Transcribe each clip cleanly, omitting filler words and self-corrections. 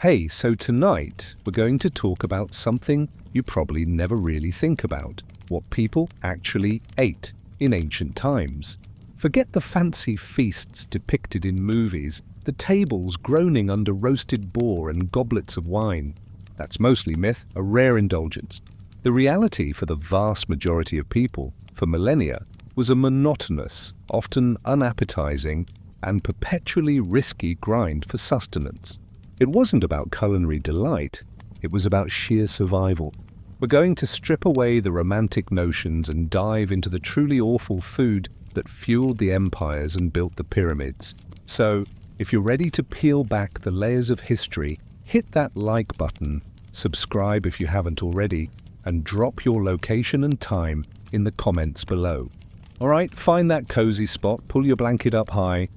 Hey, so tonight we're going to talk about something you probably never really think about, what people actually ate in ancient times. Forget the fancy feasts depicted in movies, the tables groaning under roasted boar and goblets of wine. That's mostly myth, a rare indulgence. The reality for the vast majority of people, for millennia, was a monotonous, often unappetizing, and perpetually risky grind for sustenance. It wasn't about culinary delight, it was about sheer survival. We're going to strip away the romantic notions and dive into the truly awful food that fueled the empires and built the pyramids. So, if you're ready to peel back the layers of history, hit that like button, subscribe if you haven't already, and drop your location and time in the comments below. Alright, find that cozy spot, pull your blanket up high,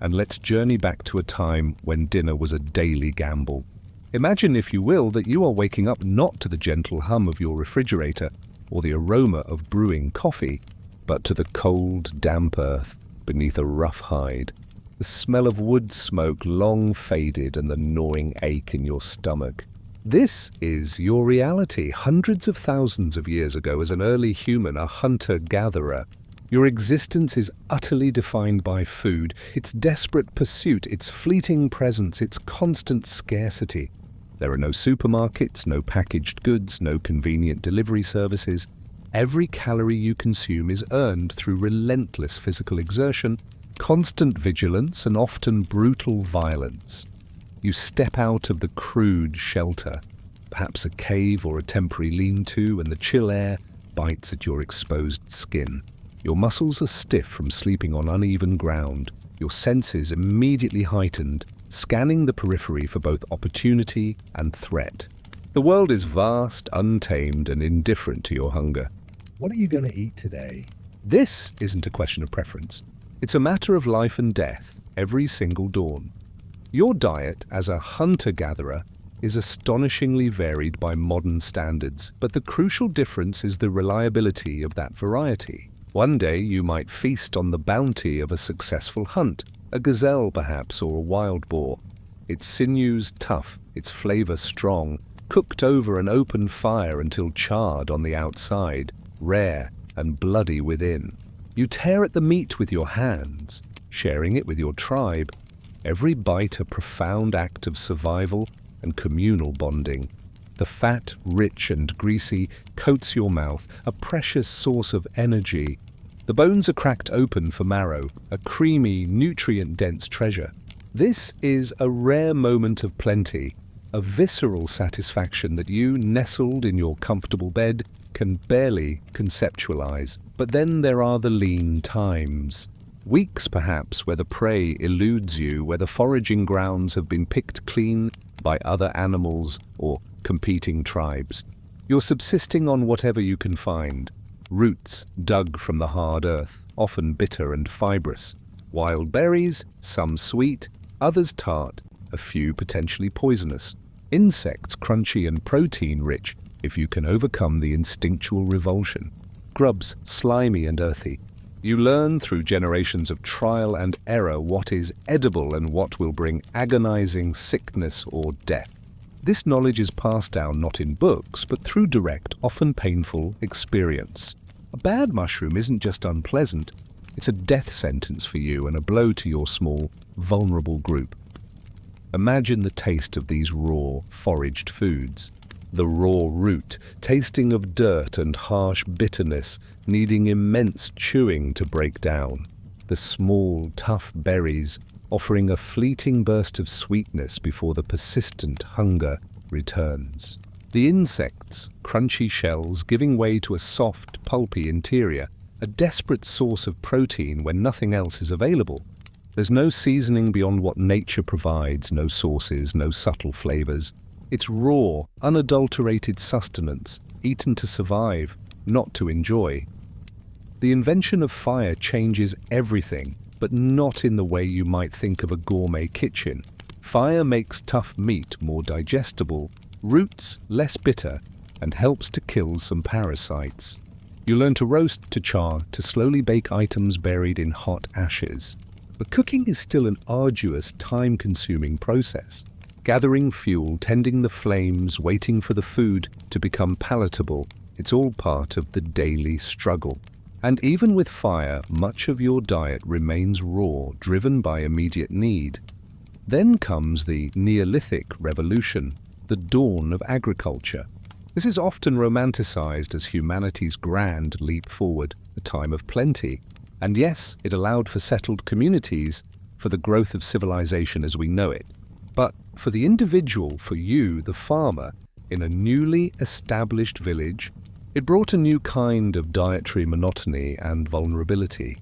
and let's journey back to a time when dinner was a daily gamble. Imagine, if you will, that you are waking up not to the gentle hum of your refrigerator or the aroma of brewing coffee, but to the cold, damp earth beneath a rough hide, the smell of wood smoke long faded and the gnawing ache in your stomach. This is your reality hundreds of thousands of years ago as an early human, a hunter-gatherer. Your existence is utterly defined by food, its desperate pursuit, its fleeting presence, its constant scarcity. There are no supermarkets, no packaged goods, no convenient delivery services. Every calorie you consume is earned through relentless physical exertion, constant vigilance, and often brutal violence. You step out of the crude shelter, perhaps a cave or a temporary lean-to, and the chill air bites at your exposed skin. Your muscles are stiff from sleeping on uneven ground, your senses immediately heightened, scanning the periphery for both opportunity and threat. The world is vast, untamed, and indifferent to your hunger. What are you going to eat today? This isn't a question of preference. It's a matter of life and death, every single dawn. Your diet as a hunter-gatherer is astonishingly varied by modern standards, but the crucial difference is the reliability of that variety. One day you might feast on the bounty of a successful hunt, a gazelle perhaps, or a wild boar. Its sinews tough, its flavor strong, cooked over an open fire until charred on the outside, rare and bloody within. You tear at the meat with your hands, sharing it with your tribe, every bite a profound act of survival and communal bonding. The fat, rich and greasy, coats your mouth, a precious source of energy. The bones are cracked open for marrow, a creamy, nutrient-dense treasure. This is a rare moment of plenty, a visceral satisfaction that you, nestled in your comfortable bed, can barely conceptualize. But then there are the lean times. Weeks, perhaps, where the prey eludes you, where the foraging grounds have been picked clean by other animals or competing tribes. You're subsisting on whatever you can find. Roots dug from the hard earth, often bitter and fibrous. Wild berries, some sweet, others tart, a few potentially poisonous. Insects crunchy and protein-rich if you can overcome the instinctual revulsion. Grubs slimy and earthy. You learn through generations of trial and error what is edible and what will bring agonizing sickness or death. This knowledge is passed down not in books, but through direct, often painful, experience. A bad mushroom isn't just unpleasant, it's a death sentence for you and a blow to your small, vulnerable group. Imagine the taste of these raw, foraged foods. The raw root, tasting of dirt and harsh bitterness, needing immense chewing to break down. The small, tough berries, offering a fleeting burst of sweetness before the persistent hunger returns. The insects, crunchy shells giving way to a soft, pulpy interior, a desperate source of protein when nothing else is available. There's no seasoning beyond what nature provides, no sauces, no subtle flavors. It's raw, unadulterated sustenance, eaten to survive, not to enjoy. The invention of fire changes everything, but not in the way you might think of a gourmet kitchen. Fire makes tough meat more digestible, roots less bitter, and helps to kill some parasites. You learn to roast, to char, to slowly bake items buried in hot ashes. But cooking is still an arduous, time-consuming process. Gathering fuel, tending the flames, waiting for the food to become palatable, it's all part of the daily struggle. And even with fire, much of your diet remains raw, driven by immediate need. Then comes the Neolithic revolution, the dawn of agriculture. This is often romanticized as humanity's grand leap forward, a time of plenty. And yes, it allowed for settled communities, for the growth of civilization as we know it. But for the individual, for you, the farmer, in a newly established village, it brought a new kind of dietary monotony and vulnerability.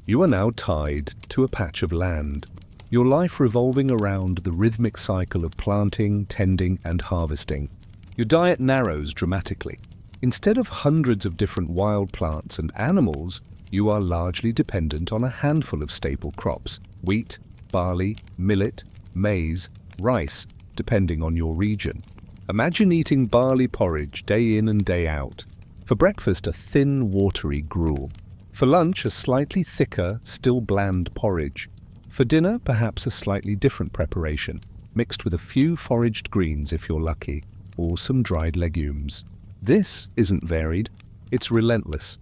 You are now tied to a patch of land, your life revolving around the rhythmic cycle of planting, tending, and harvesting. Your diet narrows dramatically. Instead of hundreds of different wild plants and animals, you are largely dependent on a handful of staple crops: wheat, barley, millet, maize, rice, depending on your region. Imagine eating barley porridge day in and day out. For breakfast, a thin, watery gruel. For lunch, a slightly thicker, still bland porridge. For dinner, perhaps a slightly different preparation, mixed with a few foraged greens if you're lucky, or some dried legumes. This isn't varied, it's relentless.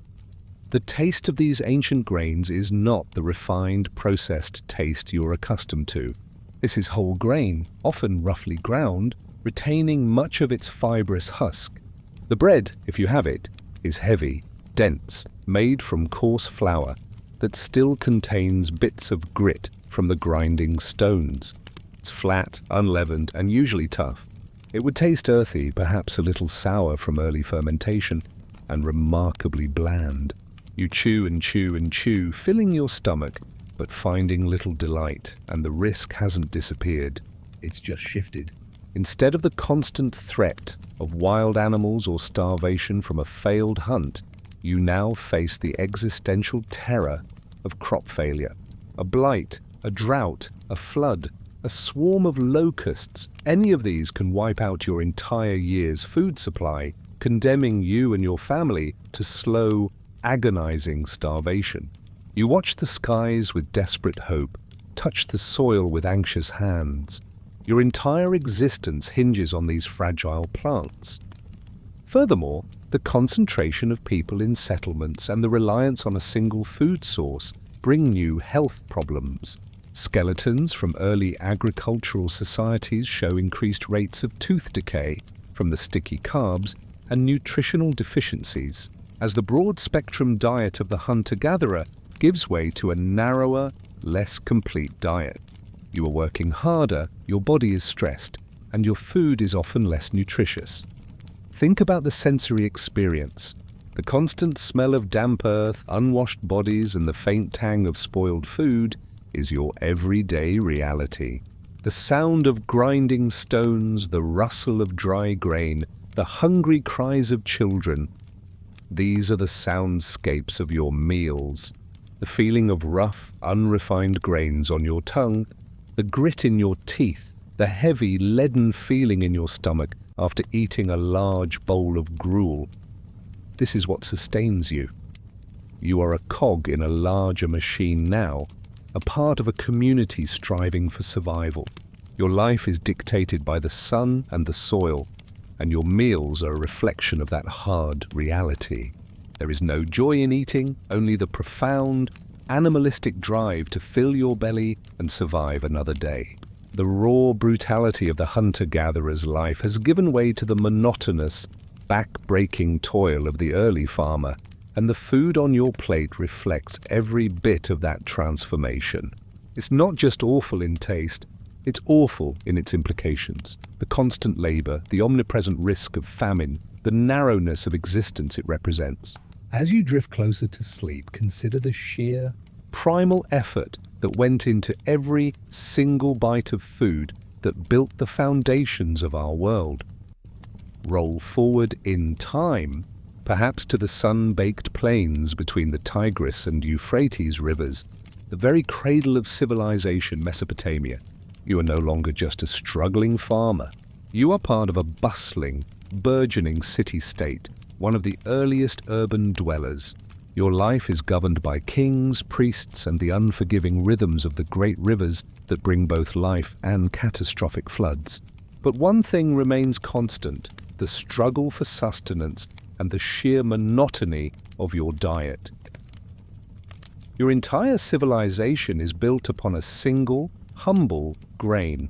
The taste of these ancient grains is not the refined, processed taste you're accustomed to. This is whole grain, often roughly ground, retaining much of its fibrous husk. The bread, if you have it, is heavy, dense, made from coarse flour that still contains bits of grit from the grinding stones. It's flat, unleavened, and usually tough. It would taste earthy, perhaps a little sour from early fermentation, and remarkably bland. You chew and chew and chew, filling your stomach, but finding little delight, and the risk hasn't disappeared. It's just shifted. Instead of the constant threat of wild animals or starvation from a failed hunt, you now face the existential terror of crop failure. A blight, a drought, a flood, a swarm of locusts, any of these can wipe out your entire year's food supply, condemning you and your family to slow, agonizing starvation. You watch the skies with desperate hope, touch the soil with anxious hands. Your entire existence hinges on these fragile plants. Furthermore, the concentration of people in settlements and the reliance on a single food source bring new health problems. Skeletons from early agricultural societies show increased rates of tooth decay from the sticky carbs and nutritional deficiencies, as the broad-spectrum diet of the hunter-gatherer gives way to a narrower, less complete diet. You are working harder, your body is stressed, and your food is often less nutritious. Think about the sensory experience. The constant smell of damp earth, unwashed bodies, and the faint tang of spoiled food is your everyday reality. The sound of grinding stones, the rustle of dry grain, the hungry cries of children. These are the soundscapes of your meals. The feeling of rough, unrefined grains on your tongue, the grit in your teeth, the heavy, leaden feeling in your stomach after eating a large bowl of gruel. This is what sustains you. You are a cog in a larger machine now, a part of a community striving for survival. Your life is dictated by the sun and the soil, and your meals are a reflection of that hard reality. There is no joy in eating, only the profound, animalistic drive to fill your belly and survive another day. The raw brutality of the hunter-gatherer's life has given way to the monotonous, back-breaking toil of the early farmer, and the food on your plate reflects every bit of that transformation. It's not just awful in taste, it's awful in its implications. The constant labor, the omnipresent risk of famine, the narrowness of existence it represents. As you drift closer to sleep, consider the sheer, primal effort that went into every single bite of food that built the foundations of our world. Roll forward in time, perhaps to the sun-baked plains between the Tigris and Euphrates rivers, the very cradle of civilization, Mesopotamia. You are no longer just a struggling farmer. You are part of a bustling, burgeoning city-state, one of the earliest urban dwellers. Your life is governed by kings, priests, and the unforgiving rhythms of the great rivers that bring both life and catastrophic floods. But one thing remains constant: the struggle for sustenance and the sheer monotony of your diet. Your entire civilization is built upon a single, humble grain,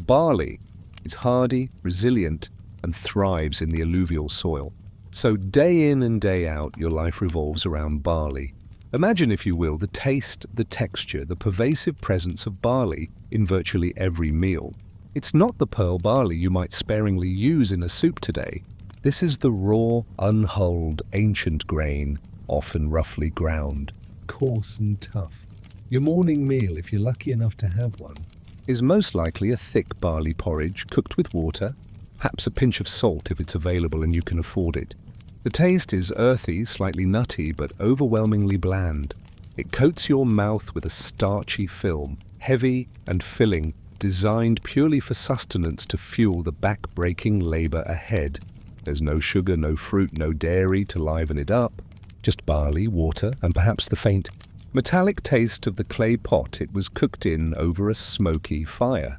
barley. It's hardy, resilient, and thrives in the alluvial soil. So day in and day out, your life revolves around barley. Imagine, if you will, the taste, the texture, the pervasive presence of barley in virtually every meal. It's not the pearl barley you might sparingly use in a soup today. This is the raw, unhulled, ancient grain, often roughly ground. Coarse and tough. Your morning meal, if you're lucky enough to have one, Is most likely a thick barley porridge cooked with water, perhaps a pinch of salt if it's available and you can afford it. The taste is earthy, slightly nutty, but overwhelmingly bland. It coats your mouth with a starchy film, heavy and filling, designed purely for sustenance to fuel the back-breaking labor ahead. There's no sugar, no fruit, no dairy to liven it up, just barley, water, and perhaps the faint, metallic taste of the clay pot it was cooked in over a smoky fire.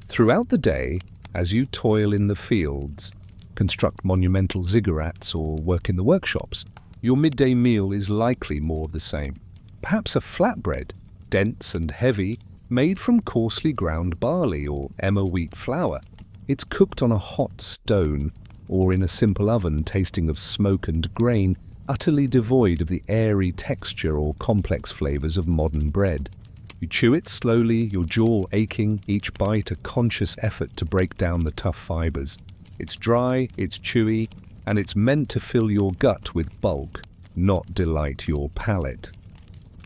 Throughout the day, as you toil in the fields, construct monumental ziggurats, or work in the workshops, your midday meal is likely more of the same. Perhaps a flatbread, dense and heavy, made from coarsely ground barley or emmer wheat flour. It's cooked on a hot stone or in a simple oven tasting of smoke and grain, utterly devoid of the airy texture or complex flavors of modern bread. You chew it slowly, your jaw aching, each bite a conscious effort to break down the tough fibers. It's dry, it's chewy, and it's meant to fill your gut with bulk, not delight your palate.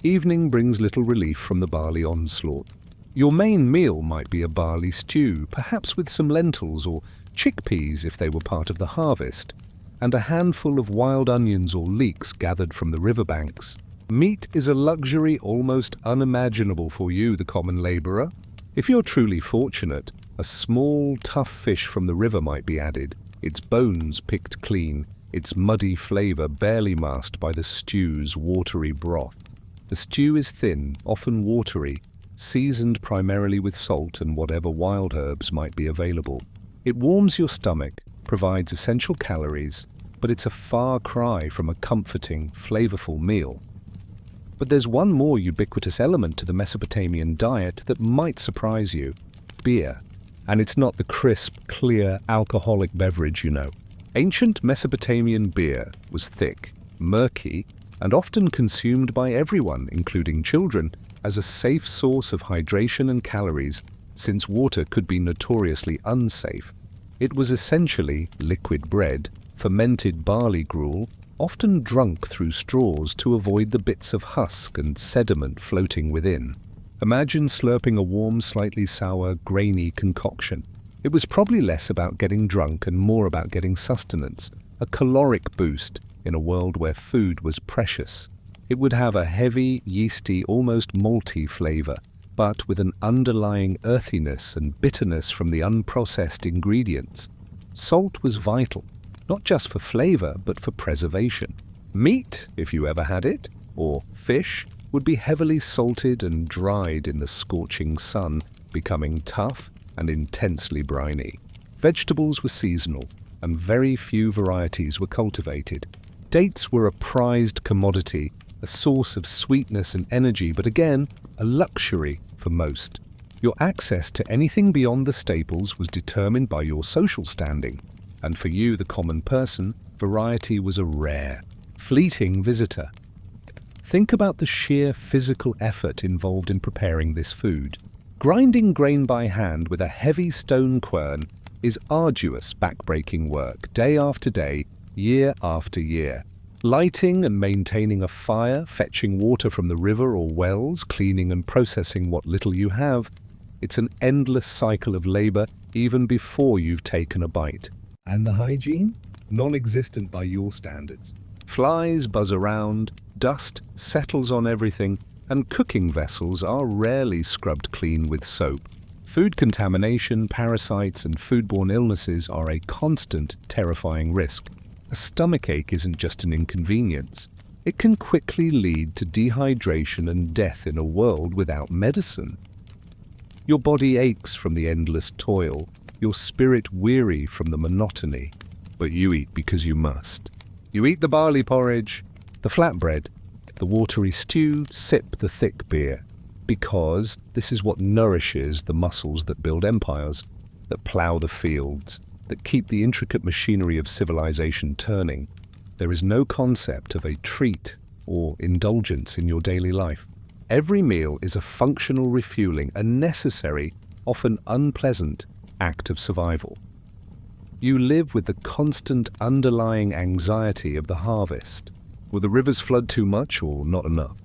Evening brings little relief from the barley onslaught. Your main meal might be a barley stew, perhaps with some lentils or chickpeas if they were part of the harvest, and a handful of wild onions or leeks gathered from the riverbanks. Meat is a luxury almost unimaginable for you, the common laborer. If you're truly fortunate, a small, tough fish from the river might be added, its bones picked clean, its muddy flavor barely masked by the stew's watery broth. The stew is thin, often watery, seasoned primarily with salt and whatever wild herbs might be available. It warms your stomach, provides essential calories, but it's a far cry from a comforting, flavorful meal. But there's one more ubiquitous element to the Mesopotamian diet that might surprise you: beer. And it's not the crisp, clear, alcoholic beverage you know. Ancient Mesopotamian beer was thick, murky, and often consumed by everyone, including children, as a safe source of hydration and calories, since water could be notoriously unsafe. It was essentially liquid bread, fermented barley gruel, often drunk through straws to avoid the bits of husk and sediment floating within. Imagine slurping a warm, slightly sour, grainy concoction. It was probably less about getting drunk and more about getting sustenance, a caloric boost in a world where food was precious. It would have a heavy, yeasty, almost malty flavor, but with an underlying earthiness and bitterness from the unprocessed ingredients. Salt was vital, not just for flavor, but for preservation. Meat, if you ever had it, or fish, would be heavily salted and dried in the scorching sun, becoming tough and intensely briny. Vegetables were seasonal, and very few varieties were cultivated. Dates were a prized commodity, a source of sweetness and energy, but again, a luxury for most. Your access to anything beyond the staples was determined by your social standing, and for you, the common person, variety was a rare, fleeting visitor. Think about the sheer physical effort involved in preparing this food. Grinding grain by hand with a heavy stone quern is arduous, back-breaking work, day after day, year after year. Lighting and maintaining a fire, fetching water from the river or wells, cleaning and processing what little you have, it's an endless cycle of labor even before you've taken a bite. and the hygiene? Non-existent by your standards. Flies buzz around, dust settles on everything, and cooking vessels are rarely scrubbed clean with soap. Food contamination, parasites, and foodborne illnesses are a constant, terrifying risk. A stomachache isn't just an inconvenience. It can quickly lead to dehydration and death in a world without medicine. Your body aches from the endless toil, your spirit weary from the monotony, but you eat because you must. You eat the barley porridge, the flatbread, the watery stew, sip the thick beer, because this is what nourishes the muscles that build empires, that plough the fields, that keep the intricate machinery of civilization turning. There is no concept of a treat or indulgence in your daily life. Every meal is a functional refueling, a necessary, often unpleasant, act of survival. You live with the constant underlying anxiety of the harvest. Will the rivers flood too much or not enough?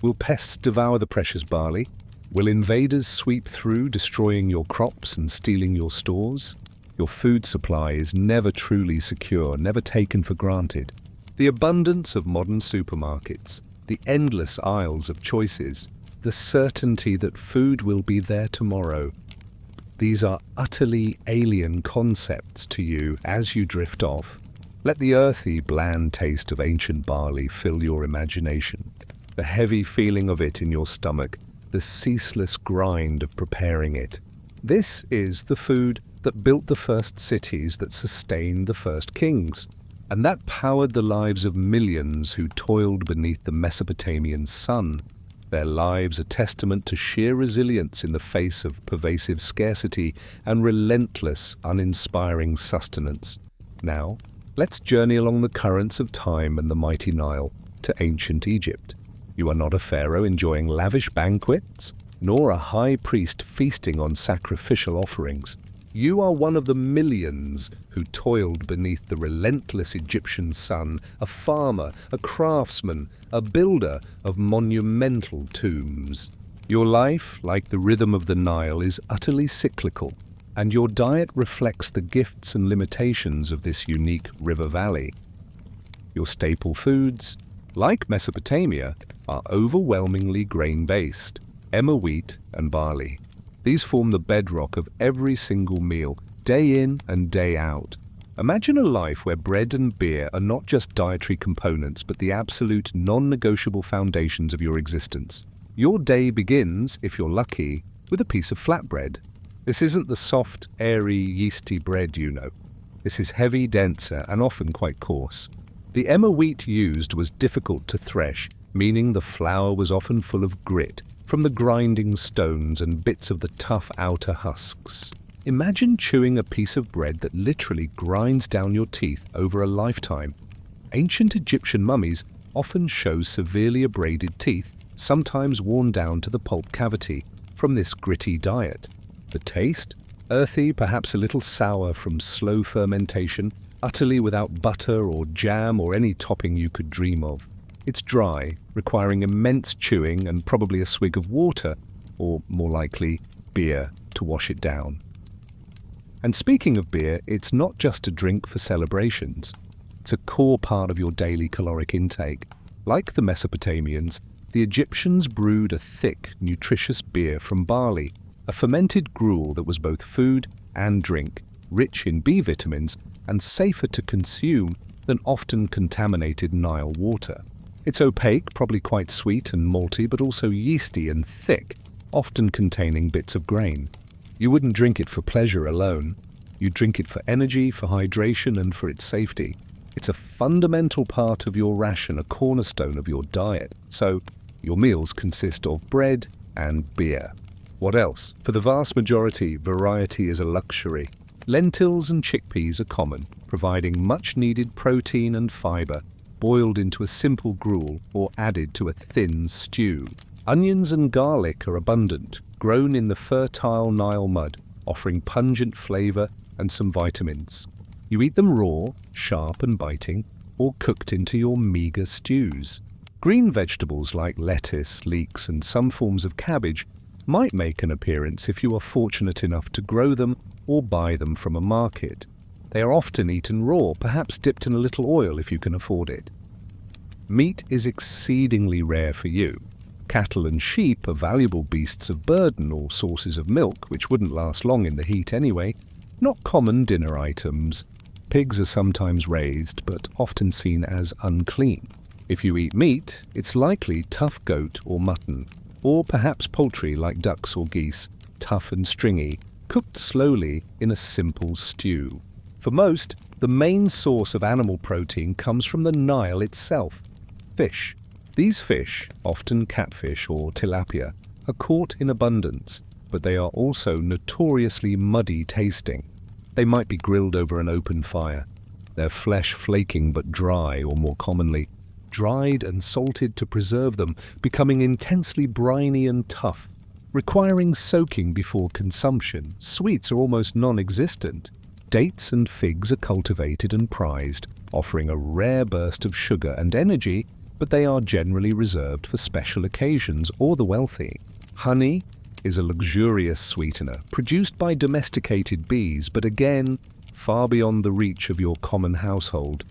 Will pests devour the precious barley? Will invaders sweep through, destroying your crops and stealing your stores? Your food supply is never truly secure, never taken for granted. The abundance of modern supermarkets, the endless aisles of choices, the certainty that food will be there tomorrow. These are utterly alien concepts to you as you drift off. Let the earthy, bland taste of ancient barley fill your imagination. The heavy feeling of it in your stomach, the ceaseless grind of preparing it. This is the food that built the first cities, that sustained the first kings, and that powered the lives of millions who toiled beneath the Mesopotamian sun. Their lives a testament to sheer resilience in the face of pervasive scarcity and relentless, uninspiring sustenance. Now, let's journey along the currents of time and the mighty Nile to ancient Egypt. You are not a pharaoh enjoying lavish banquets, nor a high priest feasting on sacrificial offerings. You are one of the millions who toiled beneath the relentless Egyptian sun, a farmer, a craftsman, a builder of monumental tombs. Your life, like the rhythm of the Nile, is utterly cyclical, and your diet reflects the gifts and limitations of this unique river valley. Your staple foods, like Mesopotamia, are overwhelmingly grain-based, emmer wheat and barley. These form the bedrock of every single meal, day in and day out. Imagine a life where bread and beer are not just dietary components, but the absolute non-negotiable foundations of your existence. Your day begins, if you're lucky, with a piece of flatbread. This isn't the soft, airy, yeasty bread you know. This is heavy, denser, and often quite coarse. The emmer wheat used was difficult to thresh, meaning the flour was often full of grit, from the grinding stones and bits of the tough outer husks. Imagine chewing a piece of bread that literally grinds down your teeth over a lifetime. Ancient Egyptian mummies often show severely abraded teeth, sometimes worn down to the pulp cavity, from this gritty diet. The taste? Earthy, perhaps a little sour from slow fermentation, utterly without butter or jam or any topping you could dream of. It's dry, requiring immense chewing and probably a swig of water, or more likely, beer, to wash it down. And speaking of beer, it's not just a drink for celebrations. It's a core part of your daily caloric intake. Like the Mesopotamians, the Egyptians brewed a thick, nutritious beer from barley, a fermented gruel that was both food and drink, rich in B vitamins and safer to consume than often contaminated Nile water. It's opaque, probably quite sweet and malty, but also yeasty and thick, often containing bits of grain. You wouldn't drink it for pleasure alone. You drink it for energy, for hydration, and for its safety. It's a fundamental part of your ration, a cornerstone of your diet. So, your meals consist of bread and beer. What else? For the vast majority, variety is a luxury. Lentils and chickpeas are common, providing much-needed protein and fiber, boiled into a simple gruel or added to a thin stew. Onions and garlic are abundant, grown in the fertile Nile mud, offering pungent flavor and some vitamins. You eat them raw, sharp and biting, or cooked into your meager stews. Green vegetables like lettuce, leeks, and some forms of cabbage might make an appearance if you are fortunate enough to grow them or buy them from a market. They are often eaten raw, perhaps dipped in a little oil if you can afford it. Meat is exceedingly rare for you. Cattle and sheep are valuable beasts of burden or sources of milk, which wouldn't last long in the heat anyway, not common dinner items. Pigs are sometimes raised, but often seen as unclean. If you eat meat, it's likely tough goat or mutton, or perhaps poultry like ducks or geese, tough and stringy, cooked slowly in a simple stew. For most, the main source of animal protein comes from the Nile itself, fish. These fish, often catfish or tilapia, are caught in abundance, but they are also notoriously muddy tasting. They might be grilled over an open fire, their flesh flaking but dry, or more commonly, dried and salted to preserve them, becoming intensely briny and tough, requiring soaking before consumption. Sweets are almost non-existent. Dates and figs are cultivated and prized, offering a rare burst of sugar and energy, but they are generally reserved for special occasions or the wealthy. Honey is a luxurious sweetener produced by domesticated bees, but again, far beyond the reach of your common household.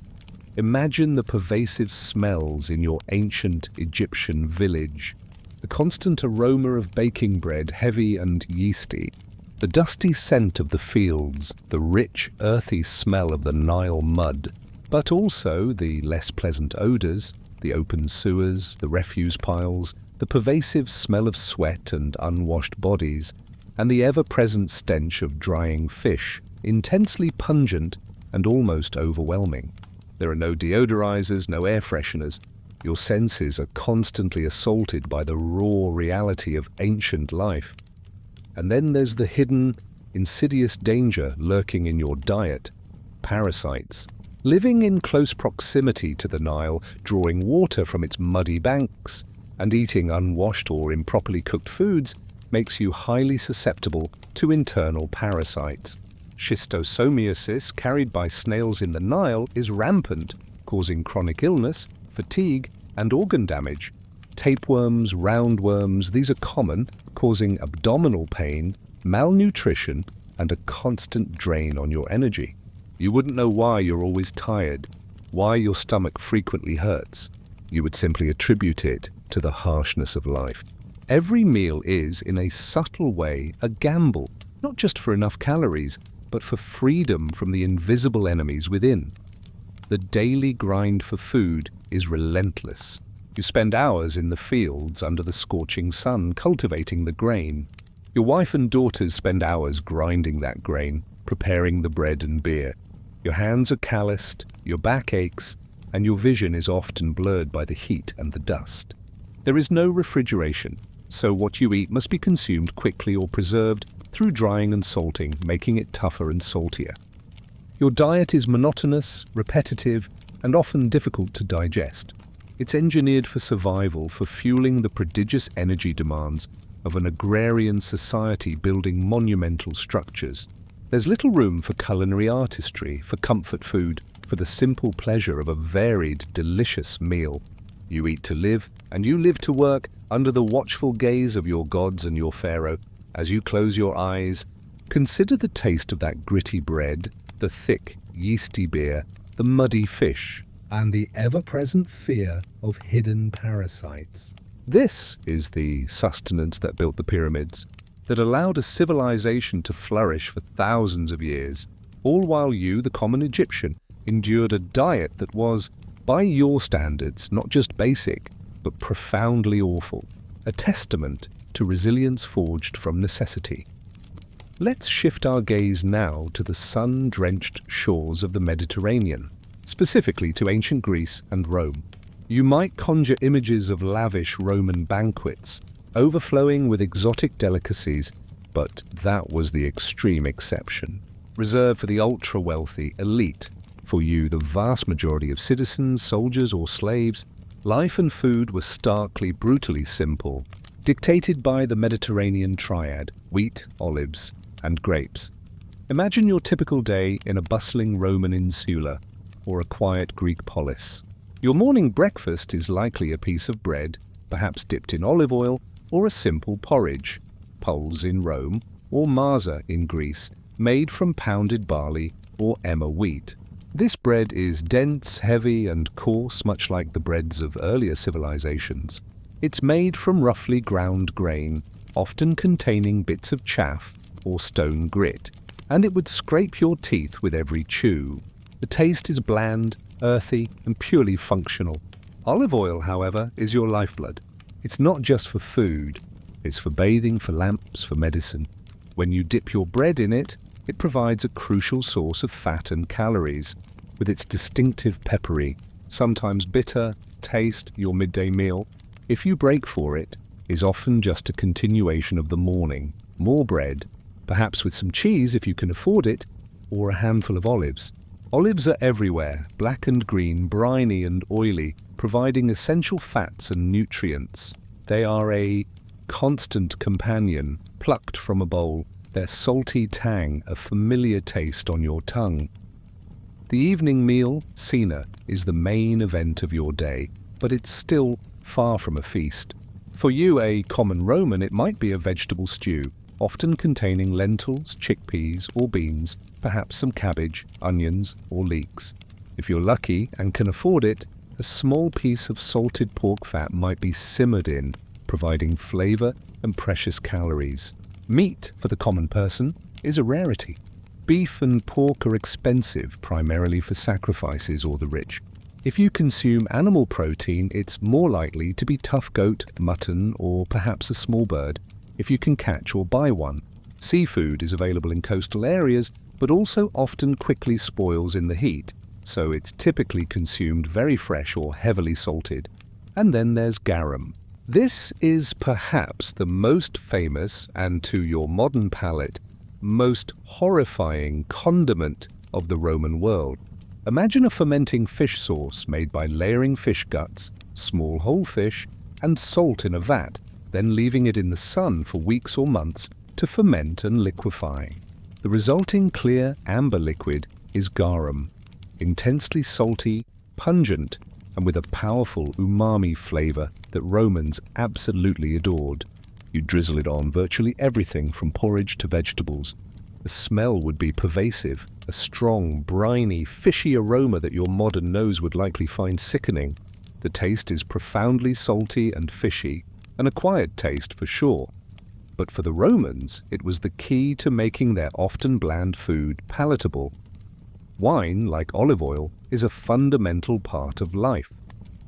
Imagine the pervasive smells in your ancient Egyptian village. The constant aroma of baking bread, heavy and yeasty. The dusty scent of the fields, the rich, earthy smell of the Nile mud, but also the less pleasant odors, the open sewers, the refuse piles, the pervasive smell of sweat and unwashed bodies, and the ever-present stench of drying fish, intensely pungent and almost overwhelming. There are no deodorizers, no air fresheners. Your senses are constantly assaulted by the raw reality of ancient life. And then there's the hidden, insidious danger lurking in your diet: parasites. Living in close proximity to the Nile, drawing water from its muddy banks, and eating unwashed or improperly cooked foods makes you highly susceptible to internal parasites. Schistosomiasis, carried by snails in the Nile, is rampant, causing chronic illness, fatigue, and organ damage. Tapeworms, roundworms, these are common, causing abdominal pain, malnutrition, and a constant drain on your energy. You wouldn't know why you're always tired, why your stomach frequently hurts. You would simply attribute it to the harshness of life. Every meal is, in a subtle way, a gamble, not just for enough calories, but for freedom from the invisible enemies within. The daily grind for food is relentless. You spend hours in the fields under the scorching sun, cultivating the grain. Your wife and daughters spend hours grinding that grain, preparing the bread and beer. Your hands are calloused, your back aches, and your vision is often blurred by the heat and the dust. There is no refrigeration, so what you eat must be consumed quickly or preserved through drying and salting, making it tougher and saltier. Your diet is monotonous, repetitive, and often difficult to digest. It's engineered for survival, for fueling the prodigious energy demands of an agrarian society building monumental structures. There's little room for culinary artistry, for comfort food, for the simple pleasure of a varied, delicious meal. You eat to live, and you live to work under the watchful gaze of your gods and your pharaoh. As you close your eyes, consider the taste of that gritty bread, the thick, yeasty beer, the muddy fish, and the ever-present fear of hidden parasites. This is the sustenance that built the pyramids, that allowed a civilization to flourish for thousands of years, all while you, the common Egyptian, endured a diet that was, by your standards, not just basic, but profoundly awful, a testament to resilience forged from necessity. Let's shift our gaze now to the sun-drenched shores of the Mediterranean, specifically to ancient Greece and Rome. You might conjure images of lavish Roman banquets, overflowing with exotic delicacies, but that was the extreme exception, reserved for the ultra-wealthy elite. For you, the vast majority of citizens, soldiers, or slaves, life and food were starkly, brutally simple, dictated by the Mediterranean triad: wheat, olives, and grapes. Imagine your typical day in a bustling Roman insula or a quiet Greek polis. Your morning breakfast is likely a piece of bread, perhaps dipped in olive oil, or a simple porridge, pulse in Rome, or marza in Greece, made from pounded barley or emmer wheat. This bread is dense, heavy, and coarse, much like the breads of earlier civilizations. It's made from roughly ground grain, often containing bits of chaff or stone grit, and it would scrape your teeth with every chew. The taste is bland, earthy, and purely functional. Olive oil, however, is your lifeblood. It's not just for food. It's for bathing, for lamps, for medicine. When you dip your bread in it, it provides a crucial source of fat and calories. With its distinctive peppery, sometimes bitter, taste, your midday meal, if you break for it, is often just a continuation of the morning. More bread, perhaps with some cheese if you can afford it, or a handful of olives. Olives are everywhere, black and green, briny and oily, providing essential fats and nutrients. They are a constant companion, plucked from a bowl, their salty tang a familiar taste on your tongue. The evening meal, cena, is the main event of your day, but it's still far from a feast. For you, a common Roman, it might be a vegetable stew, often containing lentils, chickpeas or beans, perhaps some cabbage, onions or leeks. If you're lucky and can afford it, a small piece of salted pork fat might be simmered in, providing flavor and precious calories. Meat, for the common person, is a rarity. Beef and pork are expensive, primarily for sacrifices or the rich. If you consume animal protein, it's more likely to be tough goat, mutton, or perhaps a small bird, if you can catch or buy one. Seafood is available in coastal areas, but also often quickly spoils in the heat, so it's typically consumed very fresh or heavily salted. And then there's garum. This is perhaps the most famous, and to your modern palate, most horrifying condiment of the Roman world. Imagine a fermenting fish sauce made by layering fish guts, small whole fish, and salt in a vat, then leaving it in the sun for weeks or months to ferment and liquefy. The resulting clear amber liquid is garum, intensely salty, pungent, and with a powerful umami flavor that Romans absolutely adored. You drizzle it on virtually everything from porridge to vegetables. The smell would be pervasive, a strong, briny, fishy aroma that your modern nose would likely find sickening. The taste is profoundly salty and fishy, an acquired taste for sure. But for the Romans, it was the key to making their often bland food palatable. Wine, like olive oil, is a fundamental part of life.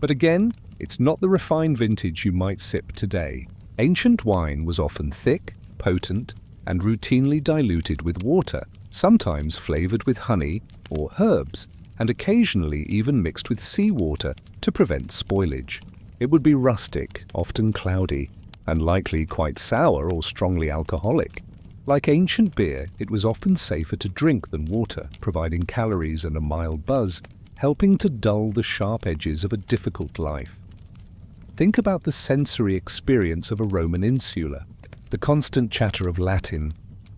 But again, it's not the refined vintage you might sip today. Ancient wine was often thick, potent, and routinely diluted with water, sometimes flavored with honey or herbs, and occasionally even mixed with seawater to prevent spoilage. It would be rustic, often cloudy, and likely quite sour or strongly alcoholic. Like ancient beer, it was often safer to drink than water, providing calories and a mild buzz, helping to dull the sharp edges of a difficult life. Think about the sensory experience of a Roman insula. The constant chatter of Latin,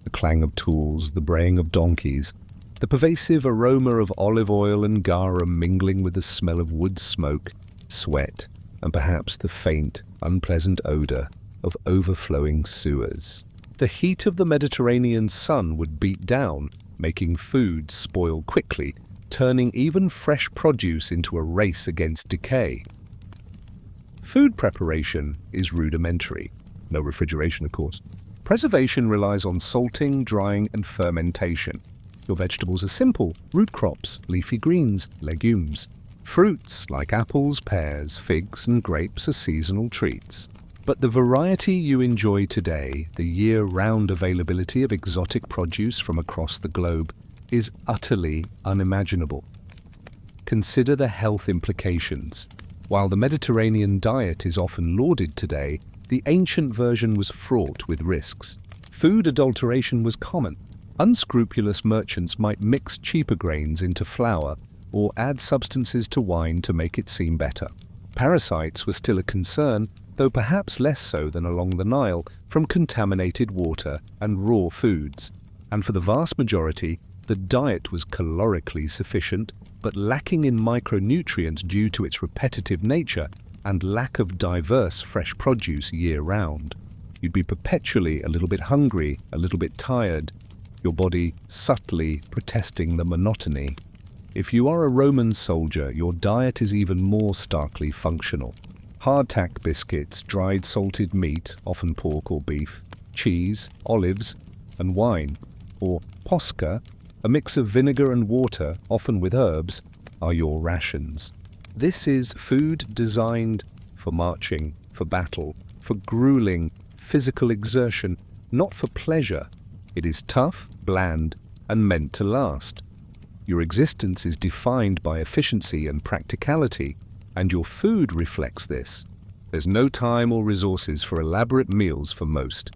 the clang of tools, the braying of donkeys, the pervasive aroma of olive oil and garum mingling with the smell of wood smoke, sweat, and perhaps the faint, unpleasant odor of overflowing sewers. The heat of the Mediterranean sun would beat down, making food spoil quickly, turning even fresh produce into a race against decay. Food preparation is rudimentary. No refrigeration, of course. Preservation relies on salting, drying, and fermentation. Your vegetables are simple: root crops, leafy greens, legumes. Fruits, like apples, pears, figs, and grapes, are seasonal treats. But the variety you enjoy today, the year-round availability of exotic produce from across the globe, is utterly unimaginable. Consider the health implications. While the Mediterranean diet is often lauded today, the ancient version was fraught with risks. Food adulteration was common. Unscrupulous merchants might mix cheaper grains into flour or add substances to wine to make it seem better. Parasites were still a concern, though perhaps less so than along the Nile, from contaminated water and raw foods. And for the vast majority, the diet was calorically sufficient, but lacking in micronutrients due to its repetitive nature and lack of diverse fresh produce year-round. You'd be perpetually a little bit hungry, a little bit tired, your body subtly protesting the monotony. If you are a Roman soldier, your diet is even more starkly functional. Hardtack biscuits, dried salted meat, often pork or beef, cheese, olives, and wine, or posca, a mix of vinegar and water, often with herbs, are your rations. This is food designed for marching, for battle, for grueling physical exertion, not for pleasure. It is tough, bland, and meant to last. Your existence is defined by efficiency and practicality, and your food reflects this. There's no time or resources for elaborate meals for most.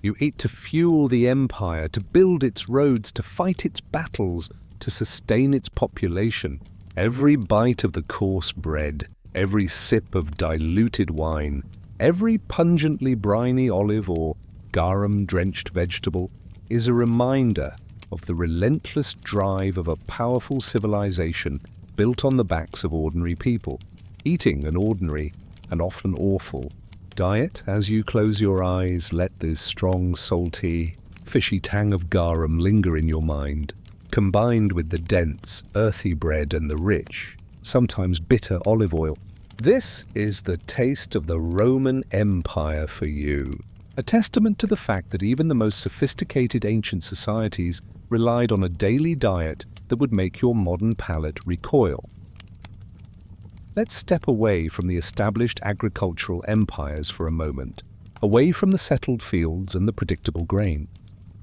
You eat to fuel the empire, to build its roads, to fight its battles, to sustain its population. Every bite of the coarse bread, every sip of diluted wine, every pungently briny olive or garum-drenched vegetable is a reminder of the relentless drive of a powerful civilization built on the backs of ordinary people, eating an ordinary and often awful diet. As you close your eyes, let this strong, salty, fishy tang of garum linger in your mind, combined with the dense, earthy bread and the rich, sometimes bitter olive oil. This is the taste of the Roman Empire for you, a testament to the fact that even the most sophisticated ancient societies relied on a daily diet that would make your modern palate recoil. Let's step away from the established agricultural empires for a moment, away from the settled fields and the predictable grain,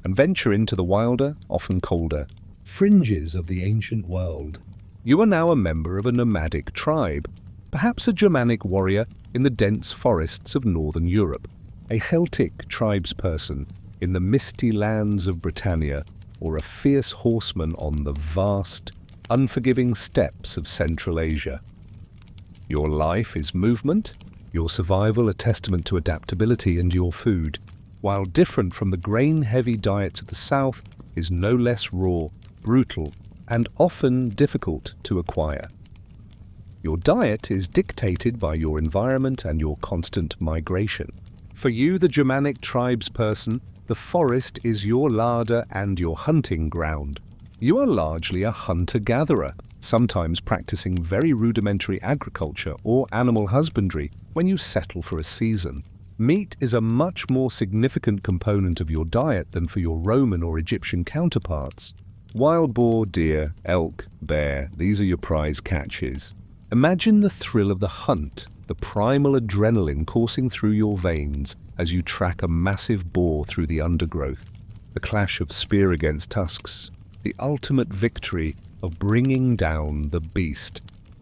and venture into the wilder, often colder, Fringes of the ancient world. You are now a member of a nomadic tribe, perhaps a Germanic warrior in the dense forests of northern Europe, a Celtic tribesperson in the misty lands of Britannia, or a fierce horseman on the vast, unforgiving steppes of Central Asia. Your life is movement, your survival a testament to adaptability, and your food, while different from the grain-heavy diets of the South, is no less raw, brutal, and often difficult to acquire. Your diet is dictated by your environment and your constant migration. For you, the Germanic tribesperson, the forest is your larder and your hunting ground. You are largely a hunter-gatherer, sometimes practicing very rudimentary agriculture or animal husbandry when you settle for a season. Meat is a much more significant component of your diet than for your Roman or Egyptian counterparts. Wild boar, deer, elk, bear, these are your prize catches. Imagine the thrill of the hunt, the primal adrenaline coursing through your veins as you track a massive boar through the undergrowth. The clash of spear against tusks, the ultimate victory of bringing down the beast.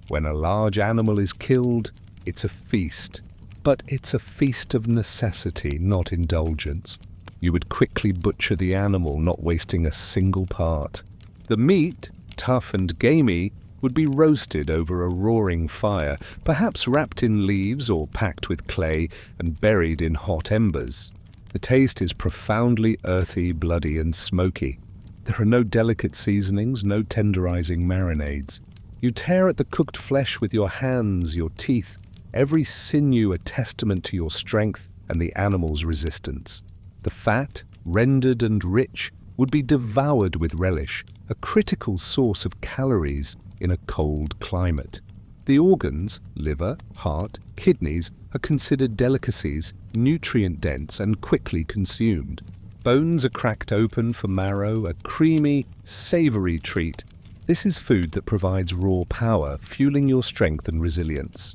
When a large animal is killed, it's a feast. But it's a feast of necessity, not indulgence. You would quickly butcher the animal, not wasting a single part. The meat, tough and gamey, would be roasted over a roaring fire, perhaps wrapped in leaves or packed with clay and buried in hot embers. The taste is profoundly earthy, bloody, and smoky. There are no delicate seasonings, no tenderizing marinades. You tear at the cooked flesh with your hands, your teeth, every sinew a testament to your strength and the animal's resistance. The fat, rendered and rich, would be devoured with relish, a critical source of calories in a cold climate. The organs, liver, heart, kidneys, are considered delicacies, nutrient-dense and quickly consumed. Bones are cracked open for marrow, a creamy, savory treat. This is food that provides raw power, fueling your strength and resilience.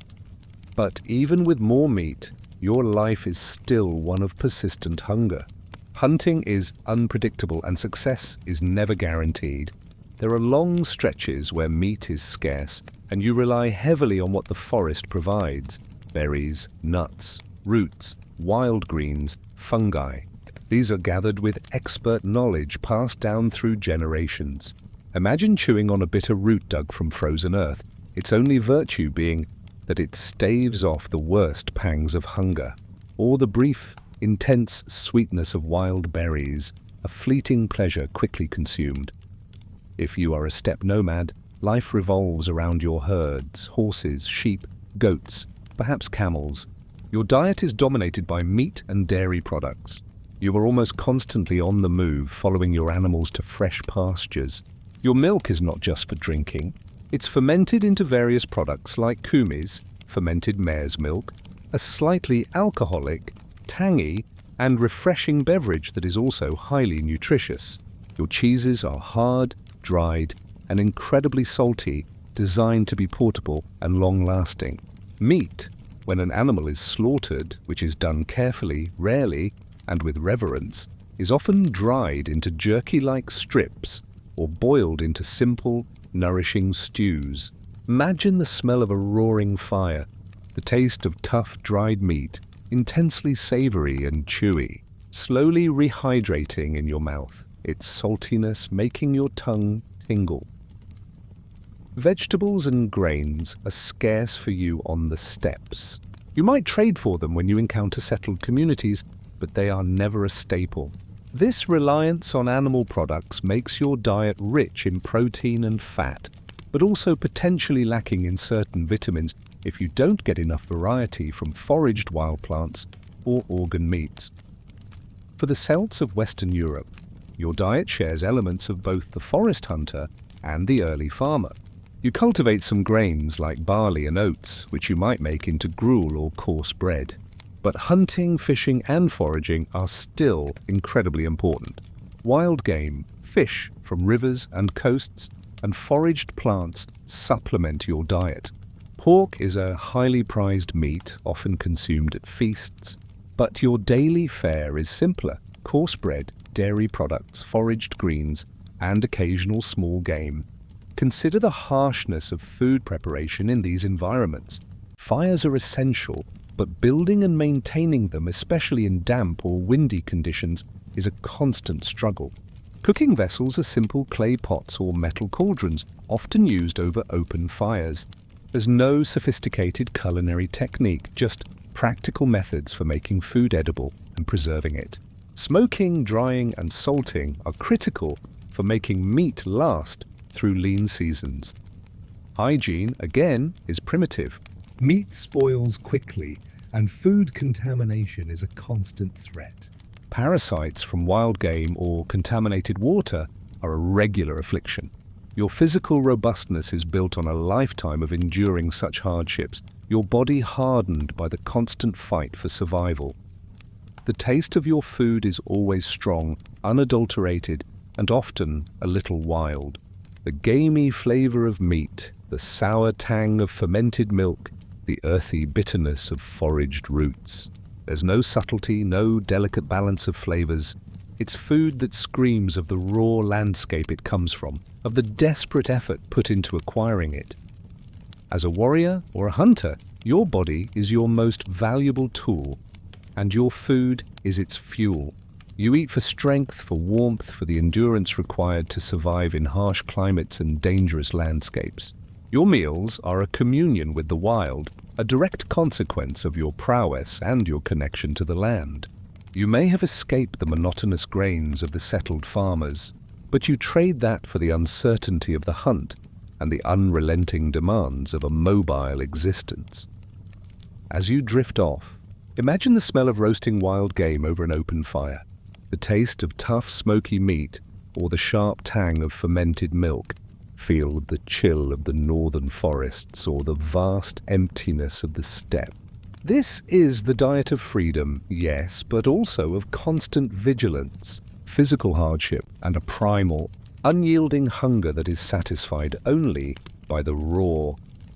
But even with more meat, your life is still one of persistent hunger. Hunting is unpredictable and success is never guaranteed. There are long stretches where meat is scarce and you rely heavily on what the forest provides: berries, nuts, roots, wild greens, fungi. These are gathered with expert knowledge passed down through generations. Imagine chewing on a bitter root dug from frozen earth, its only virtue being that it staves off the worst pangs of hunger, or the brief, intense sweetness of wild berries, a fleeting pleasure quickly consumed. If you are a steppe nomad, life revolves around your herds, horses, sheep, goats, perhaps camels. Your diet is dominated by meat and dairy products. You are almost constantly on the move, following your animals to fresh pastures. Your milk is not just for drinking. It's fermented into various products like kumis, fermented mare's milk, a slightly alcoholic, tangy, and refreshing beverage that is also highly nutritious. Your cheeses are hard, dried, and incredibly salty, designed to be portable and long-lasting. Meat, when an animal is slaughtered, which is done carefully, rarely, and with reverence, is often dried into jerky-like strips or boiled into simple, nourishing stews. Imagine the smell of a roaring fire, the taste of tough, dried meat, intensely savory and chewy, slowly rehydrating in your mouth, its saltiness making your tongue tingle. Vegetables and grains are scarce for you on the steppes. You might trade for them when you encounter settled communities, but they are never a staple. This reliance on animal products makes your diet rich in protein and fat, but also potentially lacking in certain vitamins if you don't get enough variety from foraged wild plants or organ meats. For the Celts of Western Europe, your diet shares elements of both the forest hunter and the early farmer. You cultivate some grains like barley and oats, which you might make into gruel or coarse bread. But hunting, fishing, and foraging are still incredibly important. Wild game, fish from rivers and coasts, and foraged plants supplement your diet. Pork is a highly prized meat, often consumed at feasts, but your daily fare is simpler: coarse bread, dairy products, foraged greens, and occasional small game. Consider the harshness of food preparation in these environments. Fires are essential, but building and maintaining them, especially in damp or windy conditions, is a constant struggle. Cooking vessels are simple clay pots or metal cauldrons, often used over open fires. There's no sophisticated culinary technique, just practical methods for making food edible and preserving it. Smoking, drying, and salting are critical for making meat last through lean seasons. Hygiene, again, is primitive. Meat spoils quickly, and food contamination is a constant threat. Parasites from wild game or contaminated water are a regular affliction. Your physical robustness is built on a lifetime of enduring such hardships, your body hardened by the constant fight for survival. The taste of your food is always strong, unadulterated, and often a little wild. The gamey flavor of meat, the sour tang of fermented milk, the earthy bitterness of foraged roots. There's no subtlety, no delicate balance of flavors. It's food that screams of the raw landscape it comes from, of the desperate effort put into acquiring it. As a warrior or a hunter, your body is your most valuable tool, and your food is its fuel. You eat for strength, for warmth, for the endurance required to survive in harsh climates and dangerous landscapes. Your meals are a communion with the wild, a direct consequence of your prowess and your connection to the land. You may have escaped the monotonous grains of the settled farmers, but you trade that for the uncertainty of the hunt and the unrelenting demands of a mobile existence. As you drift off, imagine the smell of roasting wild game over an open fire, the taste of tough, smoky meat, or the sharp tang of fermented milk. Feel the chill of the northern forests or the vast emptiness of the steppe. This is the diet of freedom, yes, but also of constant vigilance, physical hardship, and a primal, unyielding hunger that is satisfied only by the raw,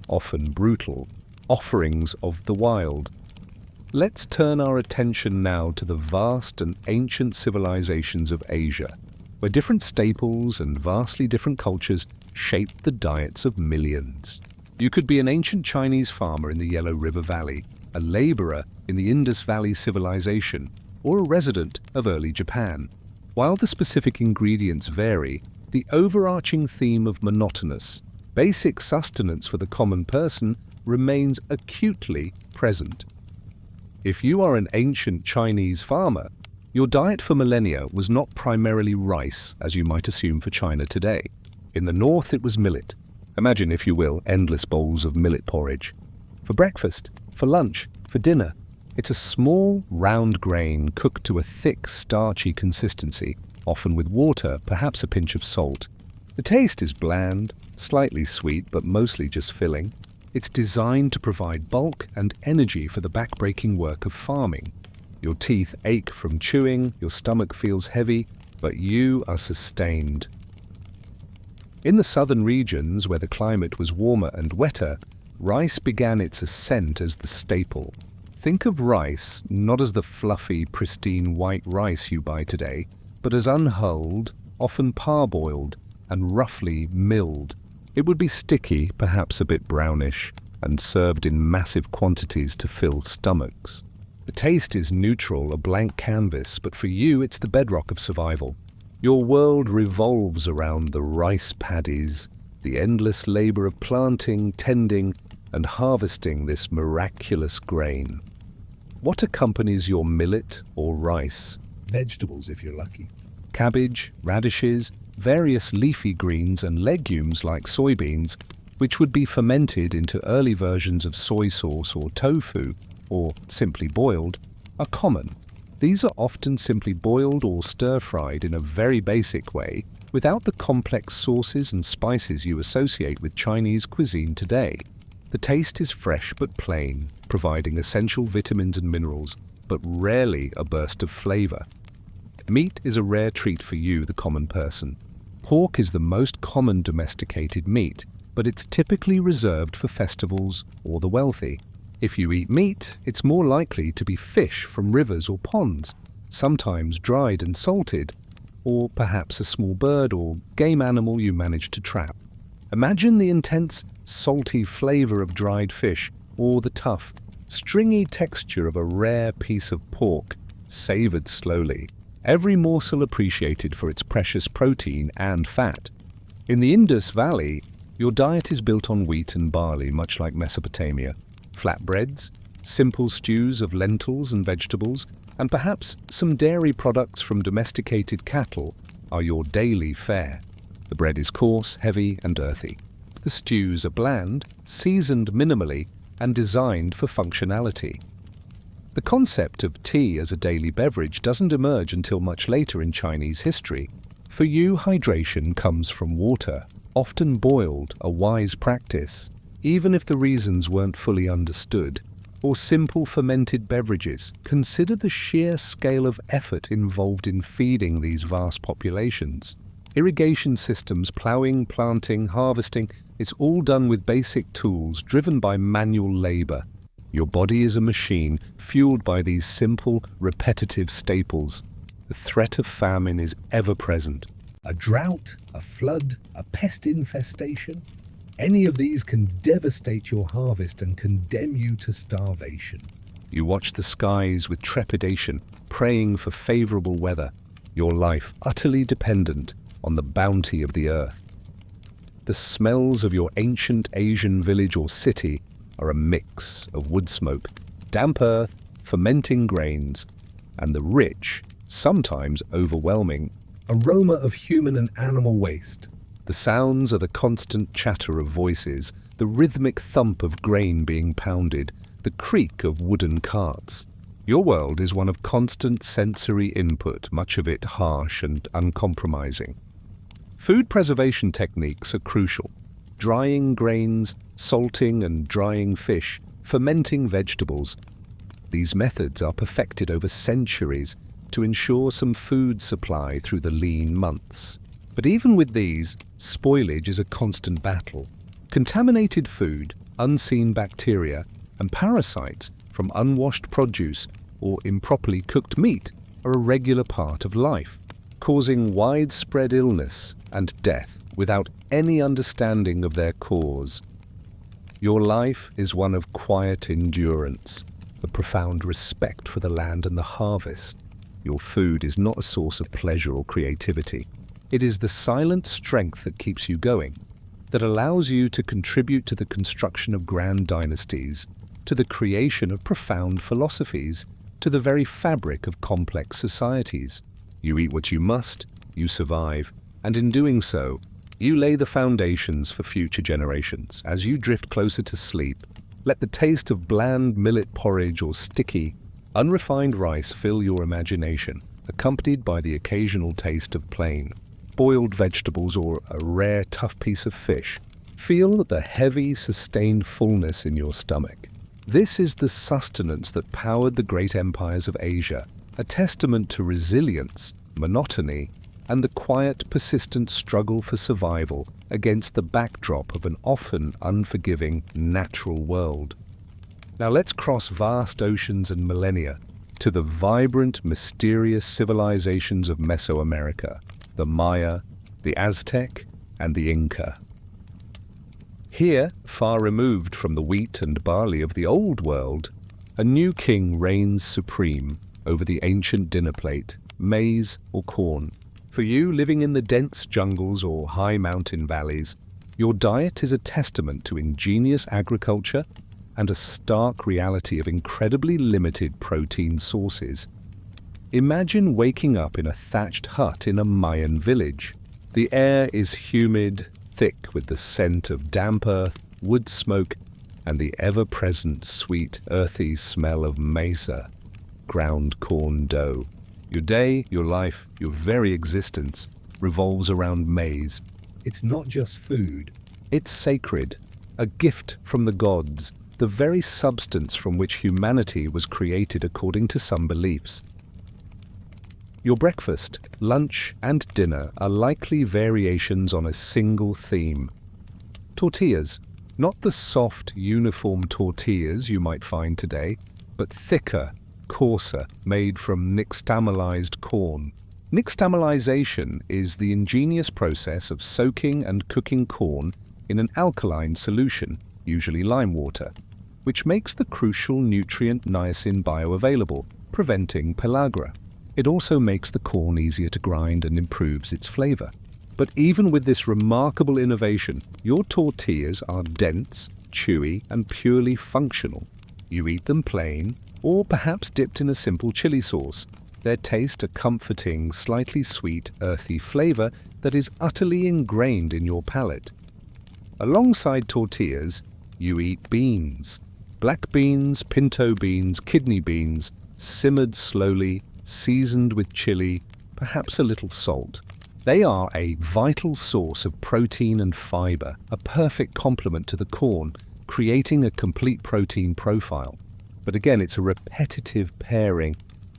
often brutal, offerings of the wild. Let's turn our attention now to the vast and ancient civilizations of Asia, where different staples and vastly different cultures shaped the diets of millions. You could be an ancient Chinese farmer in the Yellow River Valley, a laborer in the Indus Valley civilization, or a resident of early Japan. While the specific ingredients vary, the overarching theme of monotonous, basic sustenance for the common person remains acutely present. If you are an ancient Chinese farmer, your diet for millennia was not primarily rice, as you might assume for China today. In the north, it was millet. Imagine, if you will, endless bowls of millet porridge. For breakfast, for lunch, for dinner, it's a small, round grain cooked to a thick, starchy consistency, often with water, perhaps a pinch of salt. The taste is bland, slightly sweet, but mostly just filling. It's designed to provide bulk and energy for the backbreaking work of farming. Your teeth ache from chewing, your stomach feels heavy, but you are sustained. In the southern regions, where the climate was warmer and wetter, rice began its ascent as the staple. Think of rice not as the fluffy, pristine white rice you buy today, but as unhulled, often parboiled, and roughly milled. It would be sticky, perhaps a bit brownish, and served in massive quantities to fill stomachs. The taste is neutral, a blank canvas, but for you it's the bedrock of survival. Your world revolves around the rice paddies, the endless labor of planting, tending, and harvesting this miraculous grain. What accompanies your millet or rice? Vegetables if you're lucky. Cabbage, radishes, various leafy greens and legumes like soybeans, which would be fermented into early versions of soy sauce or tofu, or simply boiled, are common. These are often simply boiled or stir-fried in a very basic way, without the complex sauces and spices you associate with Chinese cuisine today. The taste is fresh but plain, providing essential vitamins and minerals, but rarely a burst of flavor. Meat is a rare treat for you, the common person. Pork is the most common domesticated meat, but it's typically reserved for festivals or the wealthy. If you eat meat, it's more likely to be fish from rivers or ponds, sometimes dried and salted, or perhaps a small bird or game animal you managed to trap. Imagine the intense, salty flavor of dried fish, or the tough, stringy texture of a rare piece of pork, savored slowly. Every morsel appreciated for its precious protein and fat. In the Indus Valley, your diet is built on wheat and barley, much like Mesopotamia. Flatbreads, simple stews of lentils and vegetables, and perhaps some dairy products from domesticated cattle are your daily fare. The bread is coarse, heavy, and earthy. The stews are bland, seasoned minimally, and designed for functionality. The concept of tea as a daily beverage doesn't emerge until much later in Chinese history. For you, hydration comes from water, often boiled, a wise practice, even if the reasons weren't fully understood. Or simple fermented beverages. Consider the sheer scale of effort involved in feeding these vast populations. Irrigation systems, ploughing, planting, harvesting, it's all done with basic tools driven by manual labor. Your body is a machine fueled by these simple, repetitive staples. The threat of famine is ever present. A drought, a flood, a pest infestation. Any of these can devastate your harvest and condemn you to starvation. You watch the skies with trepidation, praying for favorable weather, your life utterly dependent on the bounty of the earth. The smells of your ancient Asian village or city are a mix of wood smoke, damp earth, fermenting grains, and the rich, sometimes overwhelming, aroma of human and animal waste. The sounds are the constant chatter of voices, the rhythmic thump of grain being pounded, the creak of wooden carts. Your world is one of constant sensory input, much of it harsh and uncompromising. Food preservation techniques are crucial. Drying grains, salting and drying fish, fermenting vegetables. These methods are perfected over centuries to ensure some food supply through the lean months. But even with these, spoilage is a constant battle. Contaminated food, unseen bacteria, and parasites from unwashed produce or improperly cooked meat are a regular part of life, causing widespread illness and death without any understanding of their cause. Your life is one of quiet endurance, a profound respect for the land and the harvest. Your food is not a source of pleasure or creativity. It is the silent strength that keeps you going, that allows you to contribute to the construction of grand dynasties, to the creation of profound philosophies, to the very fabric of complex societies. You eat what you must, you survive, and in doing so, you lay the foundations for future generations. As you drift closer to sleep, let the taste of bland millet porridge or sticky, unrefined rice fill your imagination, accompanied by the occasional taste of plain, boiled vegetables or a rare tough piece of fish. Feel the heavy, sustained fullness in your stomach. This is the sustenance that powered the great empires of Asia, a testament to resilience, monotony, and the quiet, persistent struggle for survival against the backdrop of an often unforgiving natural world. Now let's cross vast oceans and millennia to the vibrant, mysterious civilizations of Mesoamerica, the Maya, the Aztec, and the Inca. Here, far removed from the wheat and barley of the Old World, a new king reigns supreme over the ancient dinner plate, maize or corn. For you, living in the dense jungles or high mountain valleys, your diet is a testament to ingenious agriculture and a stark reality of incredibly limited protein sources. Imagine waking up in a thatched hut in a Mayan village. The air is humid, thick with the scent of damp earth, wood smoke, and the ever-present sweet, earthy smell of mesa, ground corn dough. Your day, your life, your very existence revolves around maize. It's not just food. It's sacred, a gift from the gods, the very substance from which humanity was created according to some beliefs. Your breakfast, lunch, and dinner are likely variations on a single theme. Tortillas, not the soft, uniform tortillas you might find today, but thicker, coarser, made from nixtamalized corn. Nixtamalization is the ingenious process of soaking and cooking corn in an alkaline solution, usually lime water, which makes the crucial nutrient niacin bioavailable, preventing pellagra. It also makes the corn easier to grind and improves its flavor. But even with this remarkable innovation, your tortillas are dense, chewy, and purely functional. You eat them plain, or perhaps dipped in a simple chili sauce. Their taste a comforting, slightly sweet, earthy flavor that is utterly ingrained in your palate. Alongside tortillas, you eat beans. Black beans, pinto beans, kidney beans, simmered slowly, seasoned with chili, perhaps a little salt. They are a vital source of protein and fiber, a perfect complement to the corn, creating a complete protein profile. But again, it's a repetitive pairing,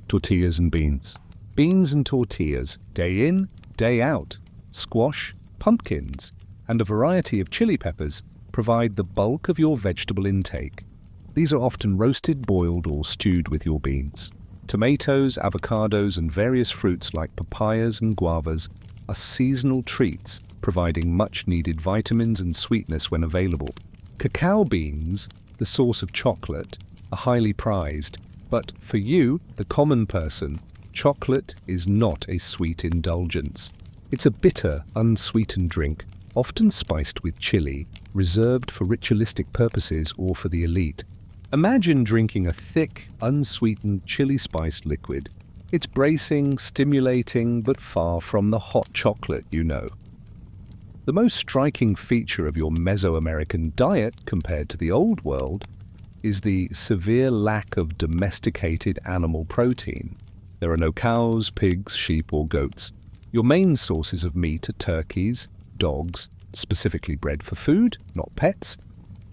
tortillas and beans. Beans and tortillas, day in, day out. Squash, pumpkins, and a variety of chili peppers provide the bulk of your vegetable intake. These are often roasted, boiled, or stewed with your beans. Tomatoes, avocados, and various fruits like papayas and guavas are seasonal treats, providing much-needed vitamins and sweetness when available. Cacao beans, the source of chocolate, are highly prized, but for you, the common person, chocolate is not a sweet indulgence. It's a bitter, unsweetened drink, often spiced with chili, reserved for ritualistic purposes or for the elite. Imagine drinking a thick, unsweetened, chili-spiced liquid. It's bracing, stimulating, but far from the hot chocolate you know. The most striking feature of your Mesoamerican diet compared to the Old World is the severe lack of domesticated animal protein. There are no cows, pigs, sheep, or goats. Your main sources of meat are turkeys, dogs, specifically bred for food, not pets,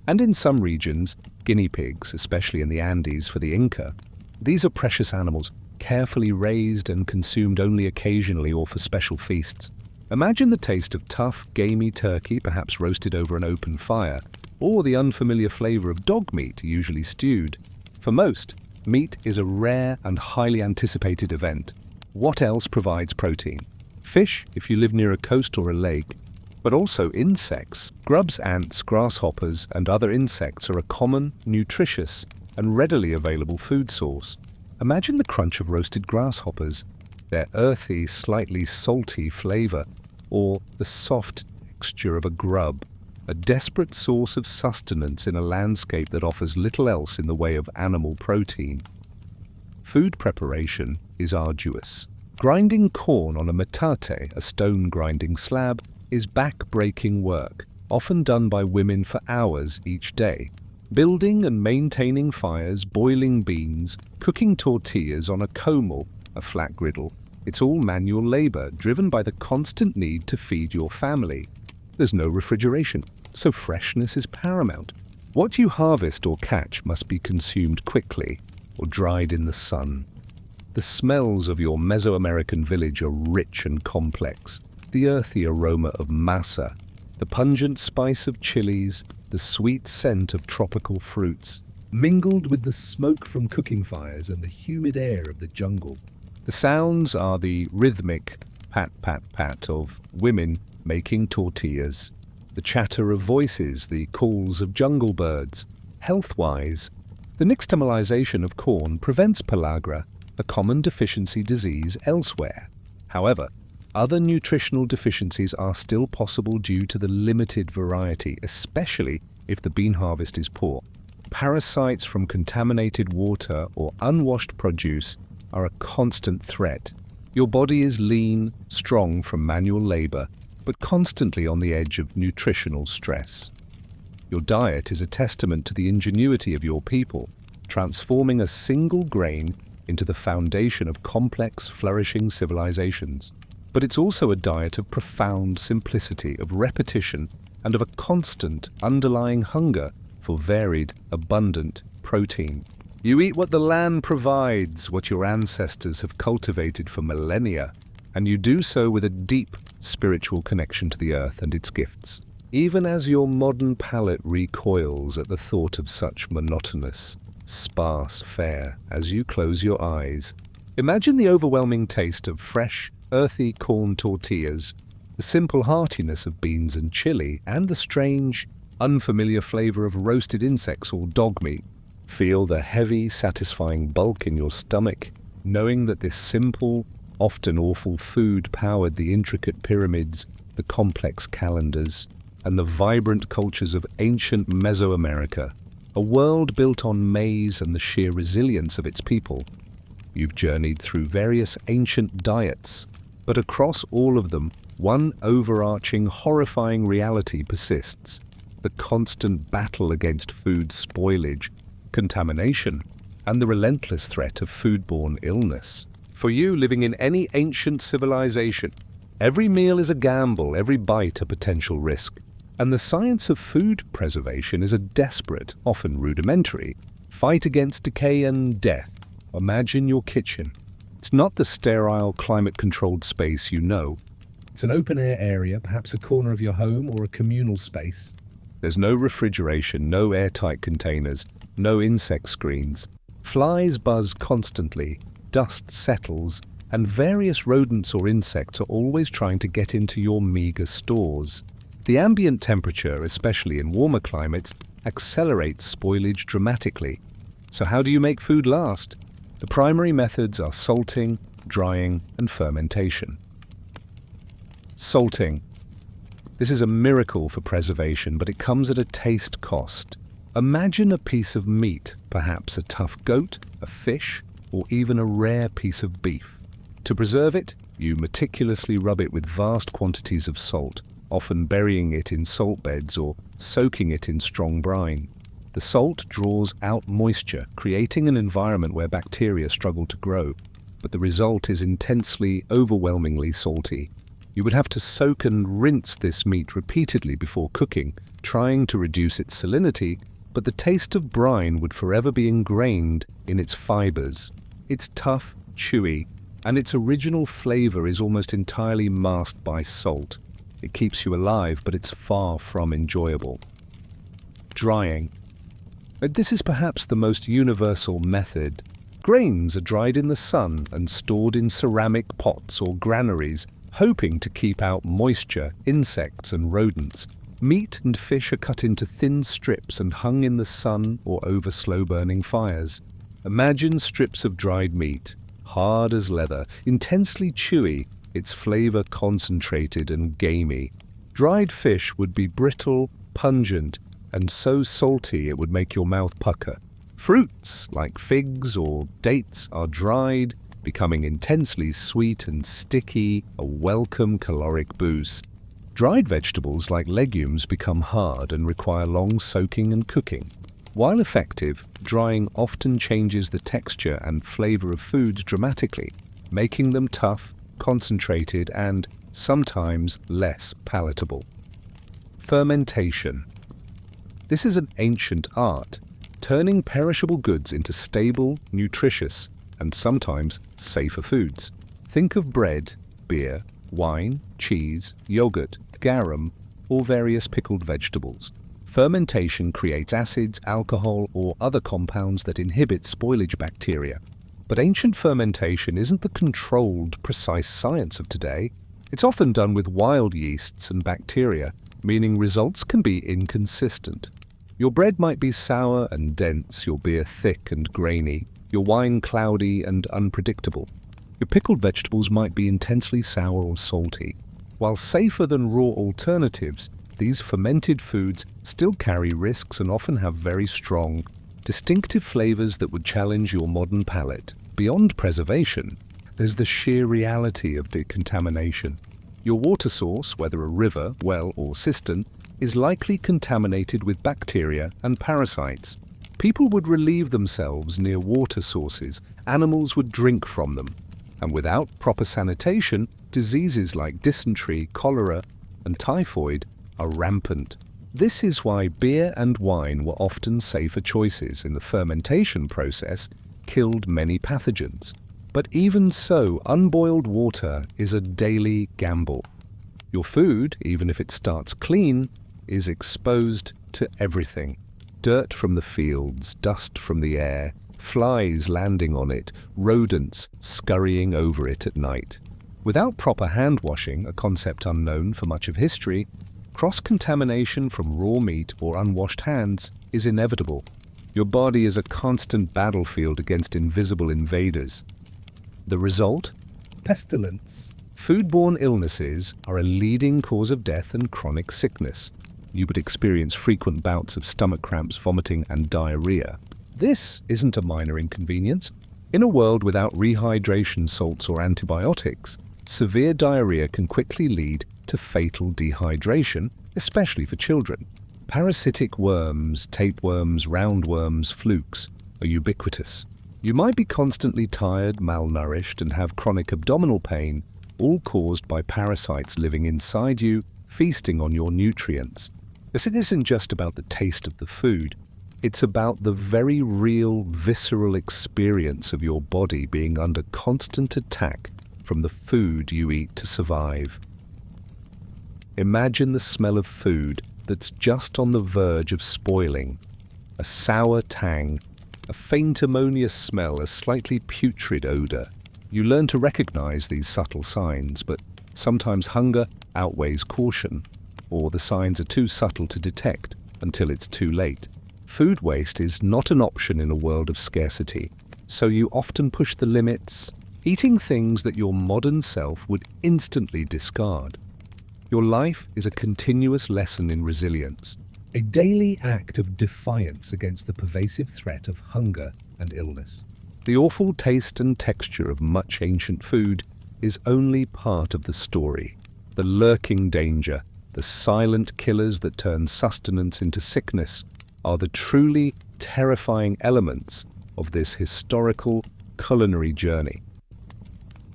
and in some regions, guinea pigs, especially in the Andes for the Inca. These are precious animals, carefully raised and consumed only occasionally or for special feasts. Imagine the taste of tough, gamey turkey, perhaps roasted over an open fire, or the unfamiliar flavor of dog meat, usually stewed. For most, meat is a rare and highly anticipated event. What else provides protein? Fish, if you live near a coast or a lake, but also insects. Grubs, ants, grasshoppers, and other insects are a common, nutritious, and readily available food source. Imagine the crunch of roasted grasshoppers, their earthy, slightly salty flavor, or the soft texture of a grub, a desperate source of sustenance in a landscape that offers little else in the way of animal protein. Food preparation is arduous. Grinding corn on a metate, a stone grinding slab, is back-breaking work, often done by women for hours each day. Building and maintaining fires, boiling beans, cooking tortillas on a comal, a flat griddle. It's all manual labor, driven by the constant need to feed your family. There's no refrigeration, so freshness is paramount. What you harvest or catch must be consumed quickly, or dried in the sun. The smells of your Mesoamerican village are rich and complex. The earthy aroma of masa, the pungent spice of chilies, the sweet scent of tropical fruits, mingled with the smoke from cooking fires and the humid air of the jungle. The sounds are the rhythmic pat, pat, pat of women making tortillas, the chatter of voices, the calls of jungle birds. Health-wise, the nixtamalization of corn prevents pellagra, a common deficiency disease elsewhere. However, other nutritional deficiencies are still possible due to the limited variety, especially if the bean harvest is poor. Parasites from contaminated water or unwashed produce are a constant threat. Your body is lean, strong from manual labor, but constantly on the edge of nutritional stress. Your diet is a testament to the ingenuity of your people, transforming a single grain into the foundation of complex, flourishing civilizations. But it's also a diet of profound simplicity, of repetition, and of a constant underlying hunger for varied, abundant protein. You eat what the land provides, what your ancestors have cultivated for millennia, and you do so with a deep spiritual connection to the earth and its gifts. Even as your modern palate recoils at the thought of such monotonous, sparse fare as you close your eyes, imagine the overwhelming taste of fresh, earthy corn tortillas, the simple heartiness of beans and chili, and the strange, unfamiliar flavor of roasted insects or dog meat. Feel the heavy, satisfying bulk in your stomach, knowing that this simple, often awful food powered the intricate pyramids, the complex calendars, and the vibrant cultures of ancient Mesoamerica, a world built on maize and the sheer resilience of its people. You've journeyed through various ancient diets, but across all of them, one overarching, horrifying reality persists: the constant battle against food spoilage, contamination, and the relentless threat of foodborne illness. For you living in any ancient civilization, every meal is a gamble, every bite a potential risk. And the science of food preservation is a desperate, often rudimentary, fight against decay and death. Imagine your kitchen. It's not the sterile, climate-controlled space you know. It's an open-air area, perhaps a corner of your home or a communal space. There's no refrigeration, no airtight containers, no insect screens. Flies buzz constantly, dust settles, and various rodents or insects are always trying to get into your meager stores. The ambient temperature, especially in warmer climates, accelerates spoilage dramatically. So how do you make food last? The primary methods are salting, drying, and fermentation. Salting. This is a miracle for preservation, but it comes at a taste cost. Imagine a piece of meat, perhaps a tough goat, a fish, or even a rare piece of beef. To preserve it, you meticulously rub it with vast quantities of salt, often burying it in salt beds or soaking it in strong brine. The salt draws out moisture, creating an environment where bacteria struggle to grow, but the result is intensely, overwhelmingly salty. You would have to soak and rinse this meat repeatedly before cooking, trying to reduce its salinity, but the taste of brine would forever be ingrained in its fibers. It's tough, chewy, and its original flavor is almost entirely masked by salt. It keeps you alive, but it's far from enjoyable. Drying. This is perhaps the most universal method. Grains are dried in the sun and stored in ceramic pots or granaries, hoping to keep out moisture, insects, and rodents. Meat and fish are cut into thin strips and hung in the sun or over slow-burning fires. Imagine strips of dried meat, hard as leather, intensely chewy, its flavor concentrated and gamey. Dried fish would be brittle, pungent, and so salty it would make your mouth pucker. Fruits, like figs or dates, are dried, becoming intensely sweet and sticky, a welcome caloric boost. Dried vegetables, like legumes, become hard and require long soaking and cooking. While effective, drying often changes the texture and flavor of foods dramatically, making them tough, concentrated, and sometimes less palatable. Fermentation. This is an ancient art, turning perishable goods into stable, nutritious, and sometimes safer foods. Think of bread, beer, wine, cheese, yogurt, garum, or various pickled vegetables. Fermentation creates acids, alcohol, or other compounds that inhibit spoilage bacteria. But ancient fermentation isn't the controlled, precise science of today. It's often done with wild yeasts and bacteria, meaning results can be inconsistent. Your bread might be sour and dense, your beer thick and grainy, your wine cloudy and unpredictable. Your pickled vegetables might be intensely sour or salty. While safer than raw alternatives, these fermented foods still carry risks and often have very strong, distinctive flavors that would challenge your modern palate. Beyond preservation, there's the sheer reality of decontamination. Your water source, whether a river, well, or cistern, is likely contaminated with bacteria and parasites. People would relieve themselves near water sources, animals would drink from them, and without proper sanitation, diseases like dysentery, cholera, and typhoid are rampant. This is why beer and wine were often safer choices in the fermentation process, killed many pathogens. But even so, unboiled water is a daily gamble. Your food, even if it starts clean, is exposed to everything. Dirt from the fields, dust from the air, flies landing on it, rodents scurrying over it at night. Without proper hand washing, a concept unknown for much of history, cross-contamination from raw meat or unwashed hands is inevitable. Your body is a constant battlefield against invisible invaders. The result? Pestilence. Foodborne illnesses are a leading cause of death and chronic sickness. You would experience frequent bouts of stomach cramps, vomiting, and diarrhea. This isn't a minor inconvenience. In a world without rehydration salts or antibiotics, severe diarrhea can quickly lead to fatal dehydration, especially for children. Parasitic worms, tapeworms, roundworms, flukes are ubiquitous. You might be constantly tired, malnourished, and have chronic abdominal pain, all caused by parasites living inside you, feasting on your nutrients. This isn't just about the taste of the food. It's about the very real, visceral experience of your body being under constant attack from the food you eat to survive. Imagine the smell of food that's just on the verge of spoiling. A sour tang, a faint ammonious smell, a slightly putrid odor. You learn to recognize these subtle signs, but sometimes hunger outweighs caution, or the signs are too subtle to detect until it's too late. Food waste is not an option in a world of scarcity, so you often push the limits, eating things that your modern self would instantly discard. Your life is a continuous lesson in resilience, A daily act of defiance against the pervasive threat of hunger and illness. The awful taste and texture of much ancient food is only part of the story. The lurking danger, the silent killers that turn sustenance into sickness, are the truly terrifying elements of this historical culinary journey.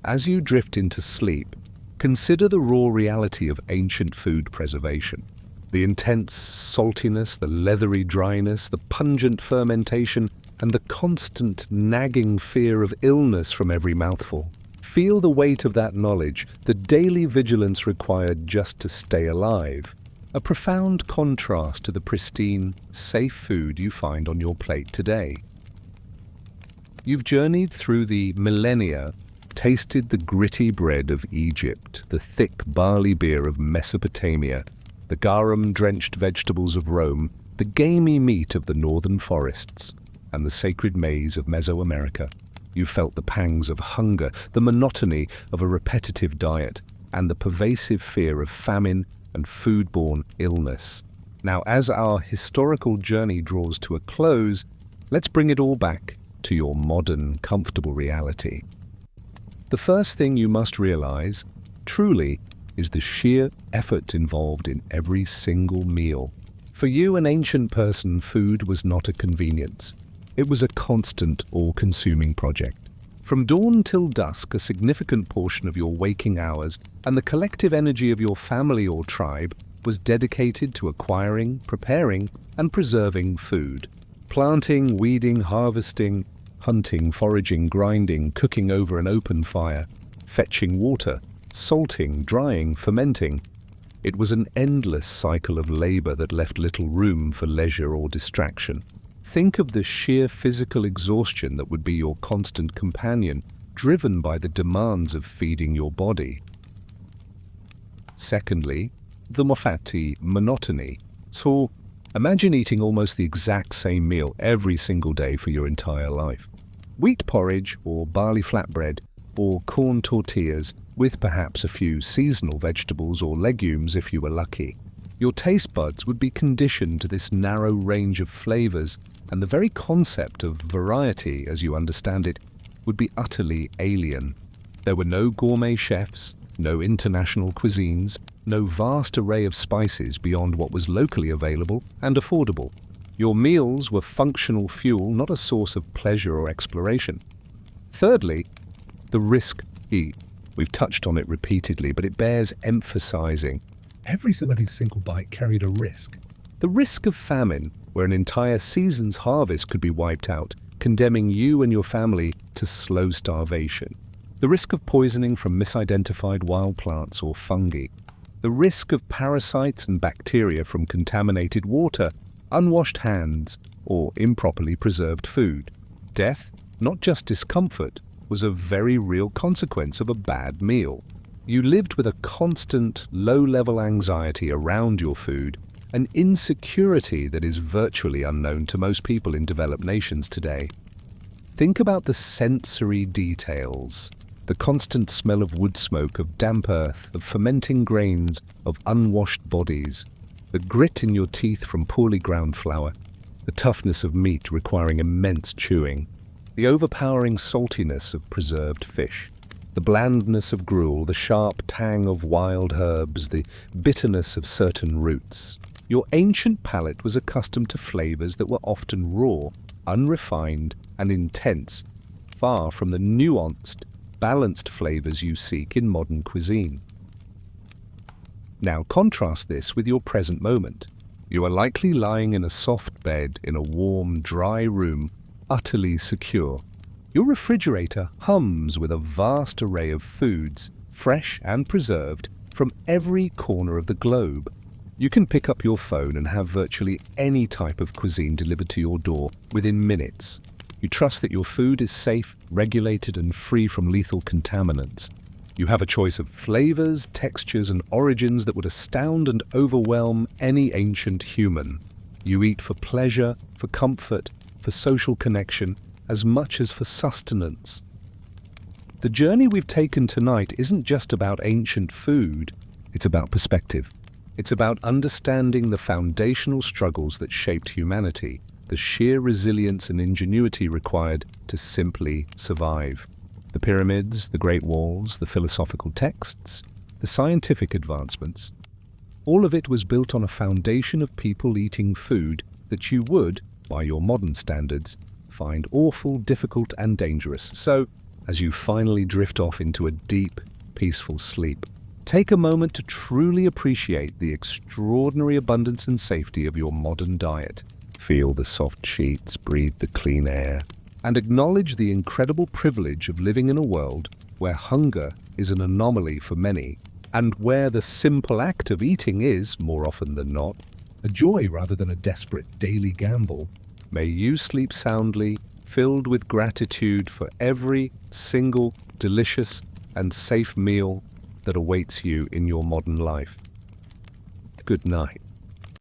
As you drift into sleep, consider the raw reality of ancient food preservation. The intense saltiness, the leathery dryness, the pungent fermentation, and the constant nagging fear of illness from every mouthful. Feel the weight of that knowledge, the daily vigilance required just to stay alive. A profound contrast to the pristine, safe food you find on your plate today. You've journeyed through the millennia, tasted the gritty bread of Egypt, the thick barley beer of Mesopotamia, the garum-drenched vegetables of Rome, the gamey meat of the northern forests, and the sacred maize of Mesoamerica. You felt the pangs of hunger, the monotony of a repetitive diet, and the pervasive fear of famine and foodborne illness. Now, as our historical journey draws to a close, let's bring it all back to your modern, comfortable reality. The first thing you must realize, truly, is the sheer effort involved in every single meal. For you, an ancient person, food was not a convenience. It was a constant, all-consuming project. From dawn till dusk, a significant portion of your waking hours and the collective energy of your family or tribe was dedicated to acquiring, preparing, and preserving food. Planting, weeding, harvesting, Hunting, foraging, grinding, cooking over an open fire, fetching water, salting, drying, fermenting. It was an endless cycle of labor that left little room for leisure or distraction. Think of the sheer physical exhaustion that would be your constant companion, driven by the demands of feeding your body. Secondly, the monotony. So, imagine eating almost the exact same meal every single day for your entire life. Wheat porridge or barley flatbread or corn tortillas with perhaps a few seasonal vegetables or legumes if you were lucky. Your taste buds would be conditioned to this narrow range of flavors, and the very concept of variety, as you understand it, would be utterly alien. There were no gourmet chefs, no international cuisines, no vast array of spices beyond what was locally available and affordable. Your meals were functional fuel, not a source of pleasure or exploration. Thirdly, the risk eat. We've touched on it repeatedly, but it bears emphasizing. Every single bite carried a risk. The risk of famine, where an entire season's harvest could be wiped out, condemning you and your family to slow starvation. The risk of poisoning from misidentified wild plants or fungi. The risk of parasites and bacteria from contaminated water, unwashed hands, or improperly preserved food. Death, not just discomfort, was a very real consequence of a bad meal. You lived with a constant, low-level anxiety around your food, an insecurity that is virtually unknown to most people in developed nations today. Think about the sensory details. The constant smell of wood smoke, of damp earth, of fermenting grains, of unwashed bodies. The grit in your teeth from poorly ground flour. The toughness of meat requiring immense chewing. The overpowering saltiness of preserved fish. The blandness of gruel, the sharp tang of wild herbs, the bitterness of certain roots. Your ancient palate was accustomed to flavors that were often raw, unrefined, and intense, far from the nuanced, balanced flavors you seek in modern cuisine. Now contrast this with your present moment. You are likely lying in a soft bed in a warm, dry room, utterly secure. Your refrigerator hums with a vast array of foods, fresh and preserved, from every corner of the globe. You can pick up your phone and have virtually any type of cuisine delivered to your door within minutes. You trust that your food is safe, regulated, and free from lethal contaminants. You have a choice of flavors, textures, and origins that would astound and overwhelm any ancient human. You eat for pleasure, for comfort, for social connection, as much as for sustenance. The journey we've taken tonight isn't just about ancient food, it's about perspective. It's about understanding the foundational struggles that shaped humanity, the sheer resilience and ingenuity required to simply survive. The pyramids, the Great Walls, the philosophical texts, the scientific advancements. All of it was built on a foundation of people eating food that you would, by your modern standards, find awful, difficult, and dangerous. So, as you finally drift off into a deep, peaceful sleep, take a moment to truly appreciate the extraordinary abundance and safety of your modern diet. Feel the soft sheets, breathe the clean air, and acknowledge the incredible privilege of living in a world where hunger is an anomaly for many, and where the simple act of eating is, more often than not, a joy rather than a desperate daily gamble. May you sleep soundly, filled with gratitude for every single delicious and safe meal that awaits you in your modern life. Good night.